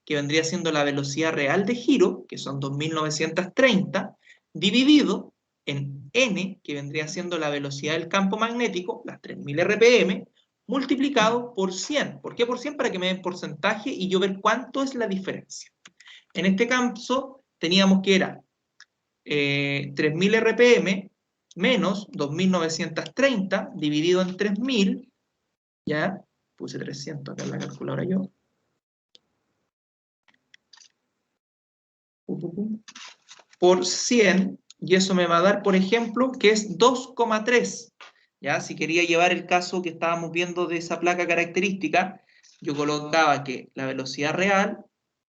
que vendría siendo la velocidad real de giro, que son 2930, dividido en N, que vendría siendo la velocidad del campo magnético, las 3000 RPM, multiplicado por 100. ¿Por qué por 100? Para que me den porcentaje y yo ver cuánto es la diferencia. En este caso teníamos que era 3000 RPM menos 2930 dividido en 3000, ya, puse 300 acá en la calculadora yo, por 100, y eso me va a dar, por ejemplo, que es 2,3. Ya, si quería llevar el caso que estábamos viendo de esa placa característica, yo colocaba que la velocidad real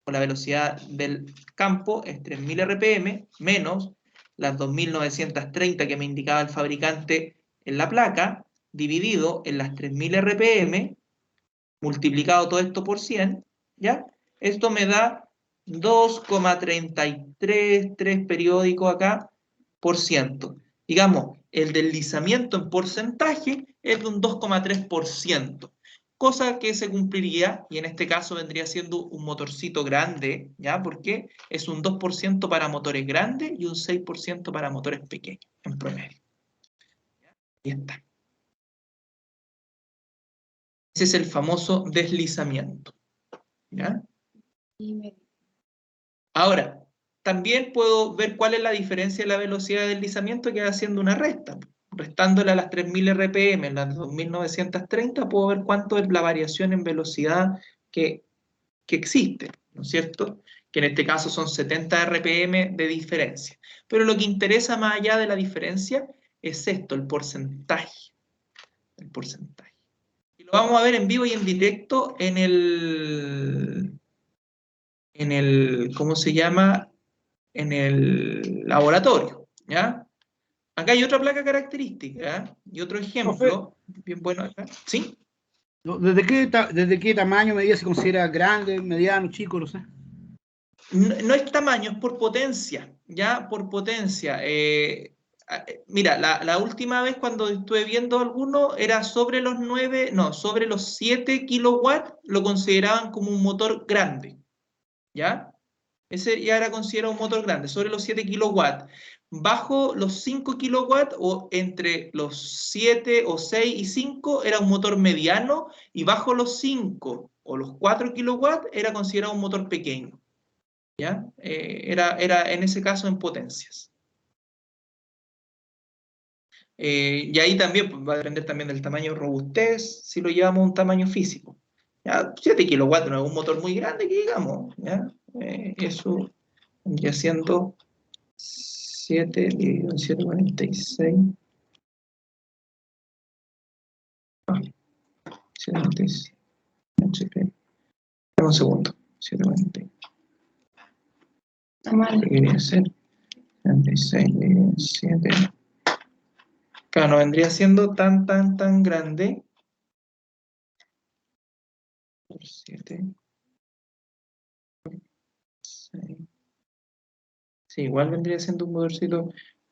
o la velocidad del campo es 3000 RPM menos las 2930 que me indicaba el fabricante en la placa, dividido en las 3000 RPM, multiplicado todo esto por 100, ¿ya? Esto me da 2,333 periódico acá por ciento. Digamos, el deslizamiento en porcentaje es de un 2,3%. Cosa que se cumpliría, y en este caso vendría siendo un motorcito grande, ¿ya? Porque es un 2% para motores grandes y un 6% para motores pequeños, en promedio. Ahí está. Ese es el famoso deslizamiento, ¿ya? Ahora, también puedo ver cuál es la diferencia de la velocidad de deslizamiento que va haciendo una resta. Restándole a las 3000 RPM, las 2930, puedo ver cuánto es la variación en velocidad que existe, ¿no es cierto? Que en este caso son 70 RPM de diferencia. Pero lo que interesa más allá de la diferencia es esto, el porcentaje. El porcentaje. Y lo vamos a ver en vivo y en directo en el ¿cómo se llama? En el laboratorio, ¿ya? Acá hay otra placa característica, ¿eh? Y otro ejemplo, bien bueno acá. ¿Sí? ¿Desde qué tamaño, medida se considera grande, mediano, chico, no sé? No es tamaño, es por potencia, ¿ya? Por potencia. Mira, la última vez cuando estuve viendo alguno era sobre los 7 kilowatts, lo consideraban como un motor grande, ¿ya? Ese ya era considerado un motor grande, sobre los 7 kilowatts. Bajo los 5 kilowatts o entre los 7 o 6 y 5 era un motor mediano y bajo los 5 o los 4 kilowatts era considerado un motor pequeño. ¿Ya? Era en ese caso en potencias. Y ahí también pues, va a depender también del tamaño de robustez, si lo llevamos a un tamaño físico. ¿Ya? 7 kilowatts no es un motor muy grande que digamos. ¿Ya? Eso ya siendo 7 dividido en 746. 746. HP. Un segundo. 746. Debería ser 76 dividido en 7. Claro, no vendría siendo tan grande. Por 7. 6. Sí, igual vendría siendo un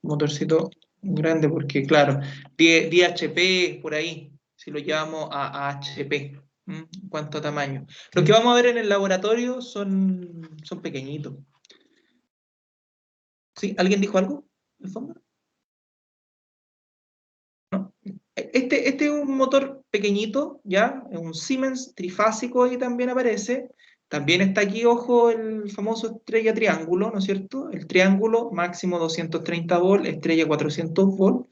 motorcito grande, porque claro, 10 HP por ahí, si lo llevamos a HP, en cuanto a tamaño. Los que vamos a ver en el laboratorio son pequeñitos. ¿Sí? ¿Alguien dijo algo? ¿En fondo? ¿No? este es un motor pequeñito, ¿ya? Es un Siemens trifásico, ahí también aparece. También está aquí, ojo, el famoso estrella triángulo, ¿no es cierto? El triángulo, máximo 230 volts, estrella 400 volts,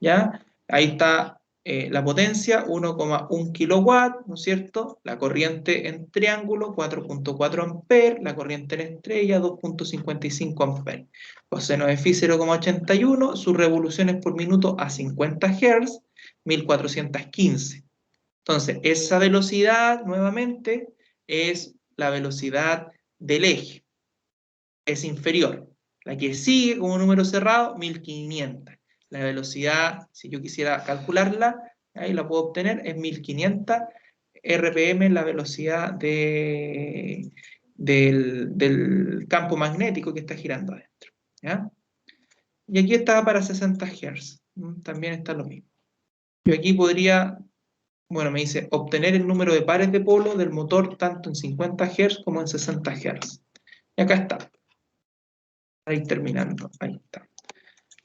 ¿ya? Ahí está la potencia, 1,1 kilowatt, ¿no es cierto? La corriente en triángulo, 4,4 amperes, la corriente en estrella, 2,55 amperes. Coseno de phi 0,81, sus revoluciones por minuto a 50 Hz, 1415. Entonces, esa velocidad, nuevamente, es la velocidad del eje. Es inferior. La que sigue como número cerrado, 1500. La velocidad, si yo quisiera calcularla, ahí la puedo obtener, es 1500 RPM, la velocidad del campo magnético que está girando adentro. ¿Ya? Y aquí está para 60 Hz. También está lo mismo. Yo aquí podría, bueno, me dice, obtener el número de pares de polo del motor tanto en 50 Hz como en 60 Hz. Y acá está. Ahí terminando, ahí está.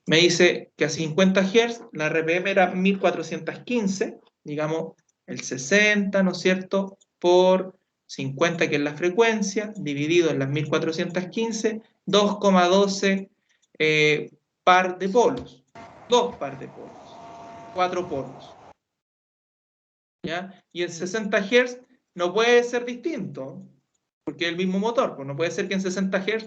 Me dice que a 50 Hz la RPM era 1415, digamos el 60, ¿no es cierto?, por 50, que es la frecuencia, dividido en las 1415, 2,12 par de polos. 2 par de polos. 4 polos. ¿Ya? Y en 60 Hz no puede ser distinto, porque es el mismo motor, pues no puede ser que en 60 Hz,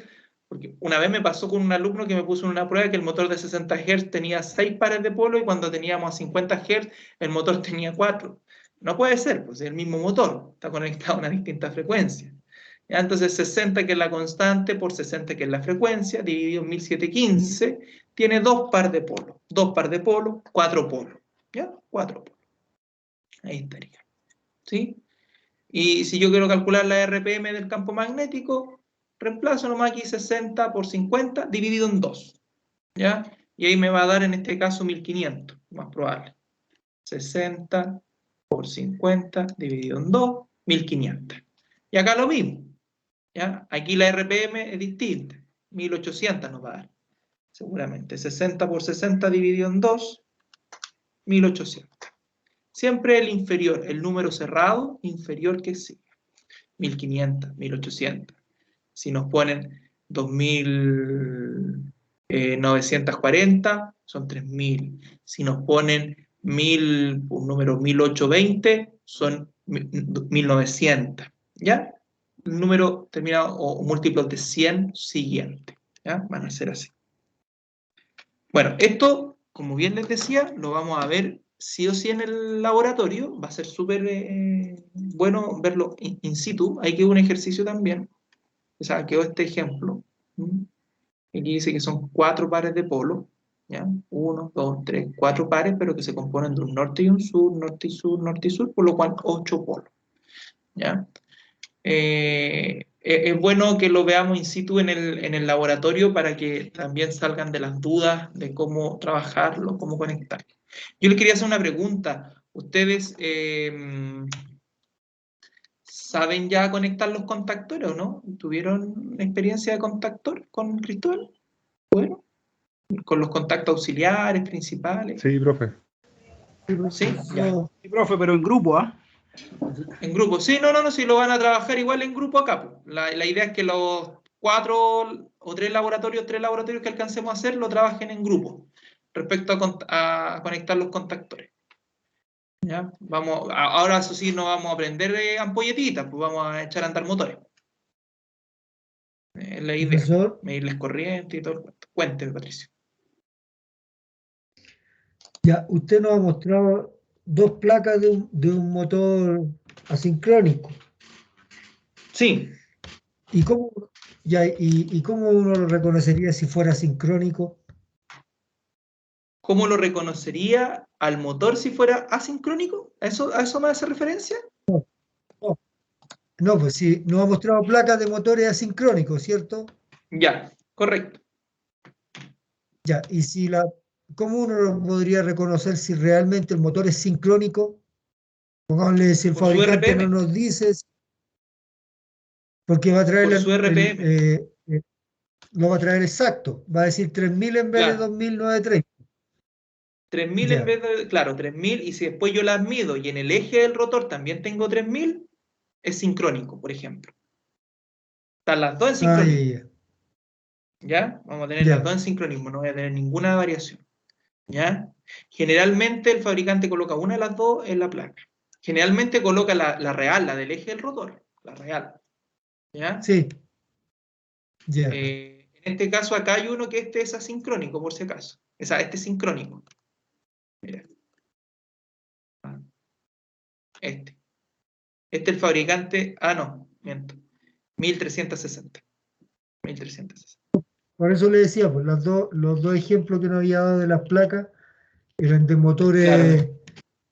porque una vez me pasó con un alumno que me puso en una prueba que el motor de 60 Hz tenía 6 pares de polo y cuando teníamos a 50 Hz el motor tenía 4. No puede ser, pues es el mismo motor, está conectado a una distinta frecuencia. ¿Ya? Entonces 60, que es la constante, por 60, que es la frecuencia, dividido en 1715, tiene 2 par de polo. 2 par de polo, 4 polos. ¿Ya? 4 polos. Ahí estaría. ¿Sí? Y si yo quiero calcular la RPM del campo magnético, reemplazo nomás aquí 60 por 50 dividido en 2. ¿Ya? Y ahí me va a dar en este caso 1500, más probable. 60 por 50 dividido en 2, 1500. Y acá lo mismo. ¿Ya? Aquí la RPM es distinta. 1800 nos va a dar. Seguramente. 60 por 60 dividido en 2, 1800. Siempre el inferior, el número cerrado, inferior que sigue. 1500, 1800. Si nos ponen 2940, son 3000. Si nos ponen 1000, un número 1820, son 1900. ¿Ya? El número terminado o múltiplos de 100 siguiente. ¿Ya? Van a ser así. Bueno, esto, como bien les decía, lo vamos a ver sí o sí en el laboratorio. Va a ser súper bueno verlo in situ. Ahí quedó un ejercicio también. O sea, quedó este ejemplo. Aquí dice que son 4 pares de polo. ¿Ya? 1, 2, 3, 4 pares, pero que se componen de un norte y un sur, norte y sur, norte y sur, por lo cual 8 polos. ¿Ya? Es bueno que lo veamos in situ en el laboratorio para que también salgan de las dudas de cómo trabajarlo, cómo conectarlo. Yo les quería hacer una pregunta. ¿Ustedes saben ya conectar los contactores o no? ¿Tuvieron experiencia de contactor con Cristóbal? Bueno, con los contactos auxiliares, principales. Sí, profe. Sí, ya. Sí, profe, pero en grupo, ¿ah? En grupo, sí, no, sí lo van a trabajar igual en grupo acá. Pues. La idea es que los 4 o 3 laboratorios que alcancemos a hacer, lo trabajen en grupo, respecto a conectar los contactores. ¿Ya? Ahora eso sí, no vamos a aprender ampolletitas, pues vamos a echar a andar motores. Es la idea, Profesor, medirles corriente y todo el cuento. Cuénteme, Patricio. ya, usted nos ha mostrado 2 placas de un motor asincrónico. Sí. ¿Y cómo uno lo reconocería si fuera sincrónico? ¿Cómo lo reconocería al motor si fuera asincrónico? ¿A eso me hace referencia? No, pues sí, nos ha mostrado placas de motores asincrónicos, ¿cierto? Ya, correcto. Ya, ¿cómo uno lo podría reconocer si realmente el motor es sincrónico? Pongámosle, si el Por su fabricante no RPM. nos dice, porque va a traer Por su RPM. lo va a traer exacto, va a decir 3000 en vez de Claro. 2930. 3000 en vez de, claro, 3000, y si después yo las mido y en el eje del rotor también tengo 3000, es sincrónico, por ejemplo. Están las dos en sincronismo. ¿Ya? Vamos a tener las dos en sincronismo, no voy a tener ninguna variación. ¿Ya? Generalmente el fabricante coloca una de las dos en la placa. Generalmente coloca la real, la del eje del rotor, la real. ¿Ya? Sí. En este caso acá hay uno que este es asincrónico, por si acaso. Este es sincrónico. Mira. Este es el fabricante, no, miento. 1360. 1360. Por eso le decía, pues los dos ejemplos que nos había dado de las placas eran de motores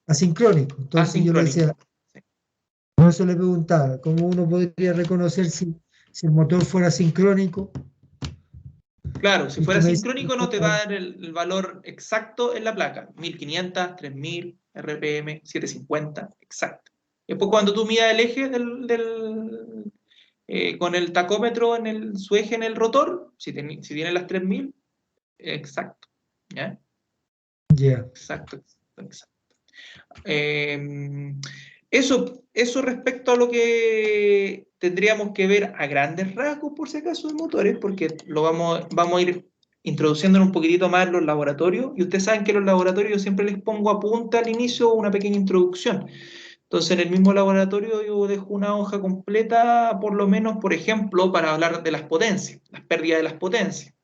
asincrónicos. Entonces yo le decía, por eso le preguntaba, ¿cómo uno podría reconocer si el motor fuera sincrónico? Claro, si fuera sincrónico no te va a dar el valor exacto en la placa. 1500, 3000, RPM, 750, exacto. Después cuando tú midas el eje con el tacómetro su eje en el rotor, si tiene las 3000, exacto. ¿Ya? Exacto. Eso respecto a lo que tendríamos que ver a grandes rasgos, por si acaso, de motores, porque lo vamos a ir introduciendo un poquitito más en los laboratorios, y ustedes saben que en los laboratorios yo siempre les pongo a punta al inicio una pequeña introducción. Entonces, en el mismo laboratorio yo dejo una hoja completa, por lo menos, por ejemplo, para hablar de las potencias, las pérdidas de las potencias.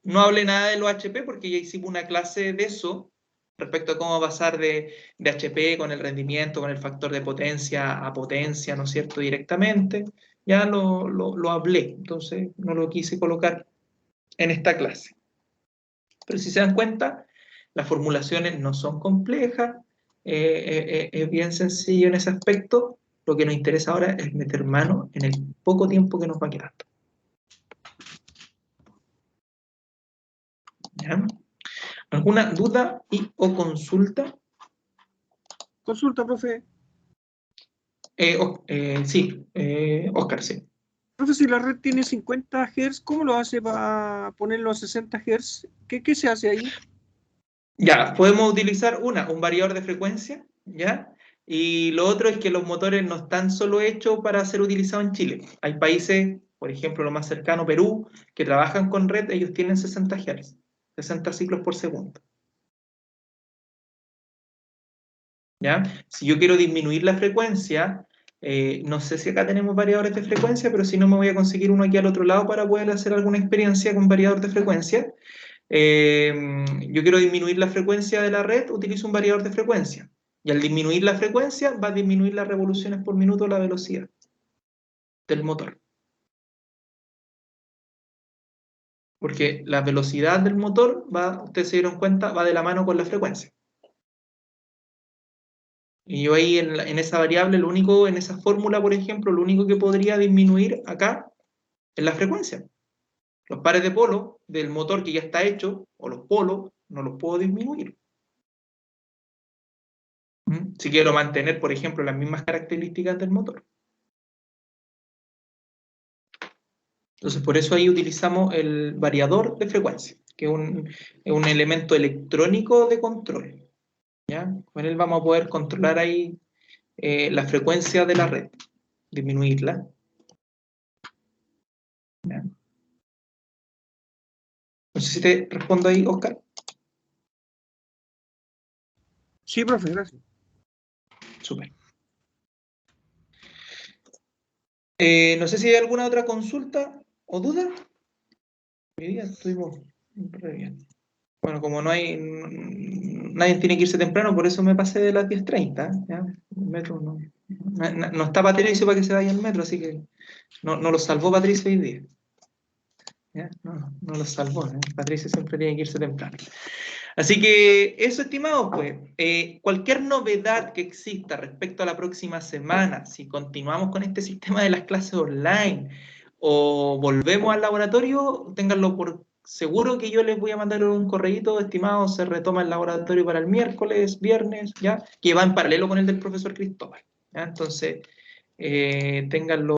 No hablé nada de los HP porque ya hicimos una clase de eso, respecto a cómo pasar de HP con el rendimiento, con el factor de potencia a potencia, ¿no es cierto?, directamente. Ya lo hablé, entonces no lo quise colocar en esta clase. Pero si se dan cuenta, las formulaciones no son complejas, es bien sencillo en ese aspecto. Lo que nos interesa ahora es meter mano en el poco tiempo que nos va quedando. ¿Ya? ¿Alguna duda o consulta? Consulta, profe. Sí, Oscar, sí. Profe, si la red tiene 50 Hz, ¿cómo lo hace para ponerlo a 60 Hz? ¿Qué se hace ahí? Ya, podemos utilizar un variador de frecuencia, ¿ya? Y lo otro es que los motores no están solo hechos para ser utilizados en Chile. Hay países, por ejemplo, lo más cercano, Perú, que trabajan con red, ellos tienen 60 Hz, 60 ciclos por segundo. ¿Ya? Si yo quiero disminuir la frecuencia, no sé si acá tenemos variadores de frecuencia, pero si no me voy a conseguir uno aquí al otro lado para poder hacer alguna experiencia con variador de frecuencia. Yo quiero disminuir la frecuencia de la red, utilizo un variador de frecuencia. Y al disminuir la frecuencia, va a disminuir las revoluciones por minuto, la velocidad del motor. Porque la velocidad del motor, ustedes se dieron cuenta, va de la mano con la frecuencia. Y yo ahí en esa variable, en esa fórmula, por ejemplo, lo único que podría disminuir acá es la frecuencia. Los pares de polo del motor que ya está hecho, o los polos, no los puedo disminuir. Si quiero mantener, por ejemplo, las mismas características del motor. Entonces, por eso ahí utilizamos el variador de frecuencia, que es un elemento electrónico de control. ¿Ya? Con él vamos a poder controlar ahí la frecuencia de la red, disminuirla. ¿Ya? No sé si te respondo ahí, Oscar. Sí, profe, gracias. Súper. No sé si hay alguna otra consulta o duda. Hoy día estuvimos re bien. Bueno, como nadie tiene que irse temprano, por eso me pasé de las 10:30. ¿Ya? El metro no está Patricio para que se vaya al metro, así que no lo salvó Patricio hoy día. ¿Ya? No lo salvó. Patricio siempre tiene que irse temprano. Así que eso, estimados, pues, cualquier novedad que exista respecto a la próxima semana, si continuamos con este sistema de las clases online o volvemos al laboratorio, ténganlo por seguro que yo les voy a mandar un correíto, estimados, se retoma el laboratorio para el miércoles, viernes, ¿ya? Que va en paralelo con el del profesor Cristóbal, ¿ya? Entonces, ténganlo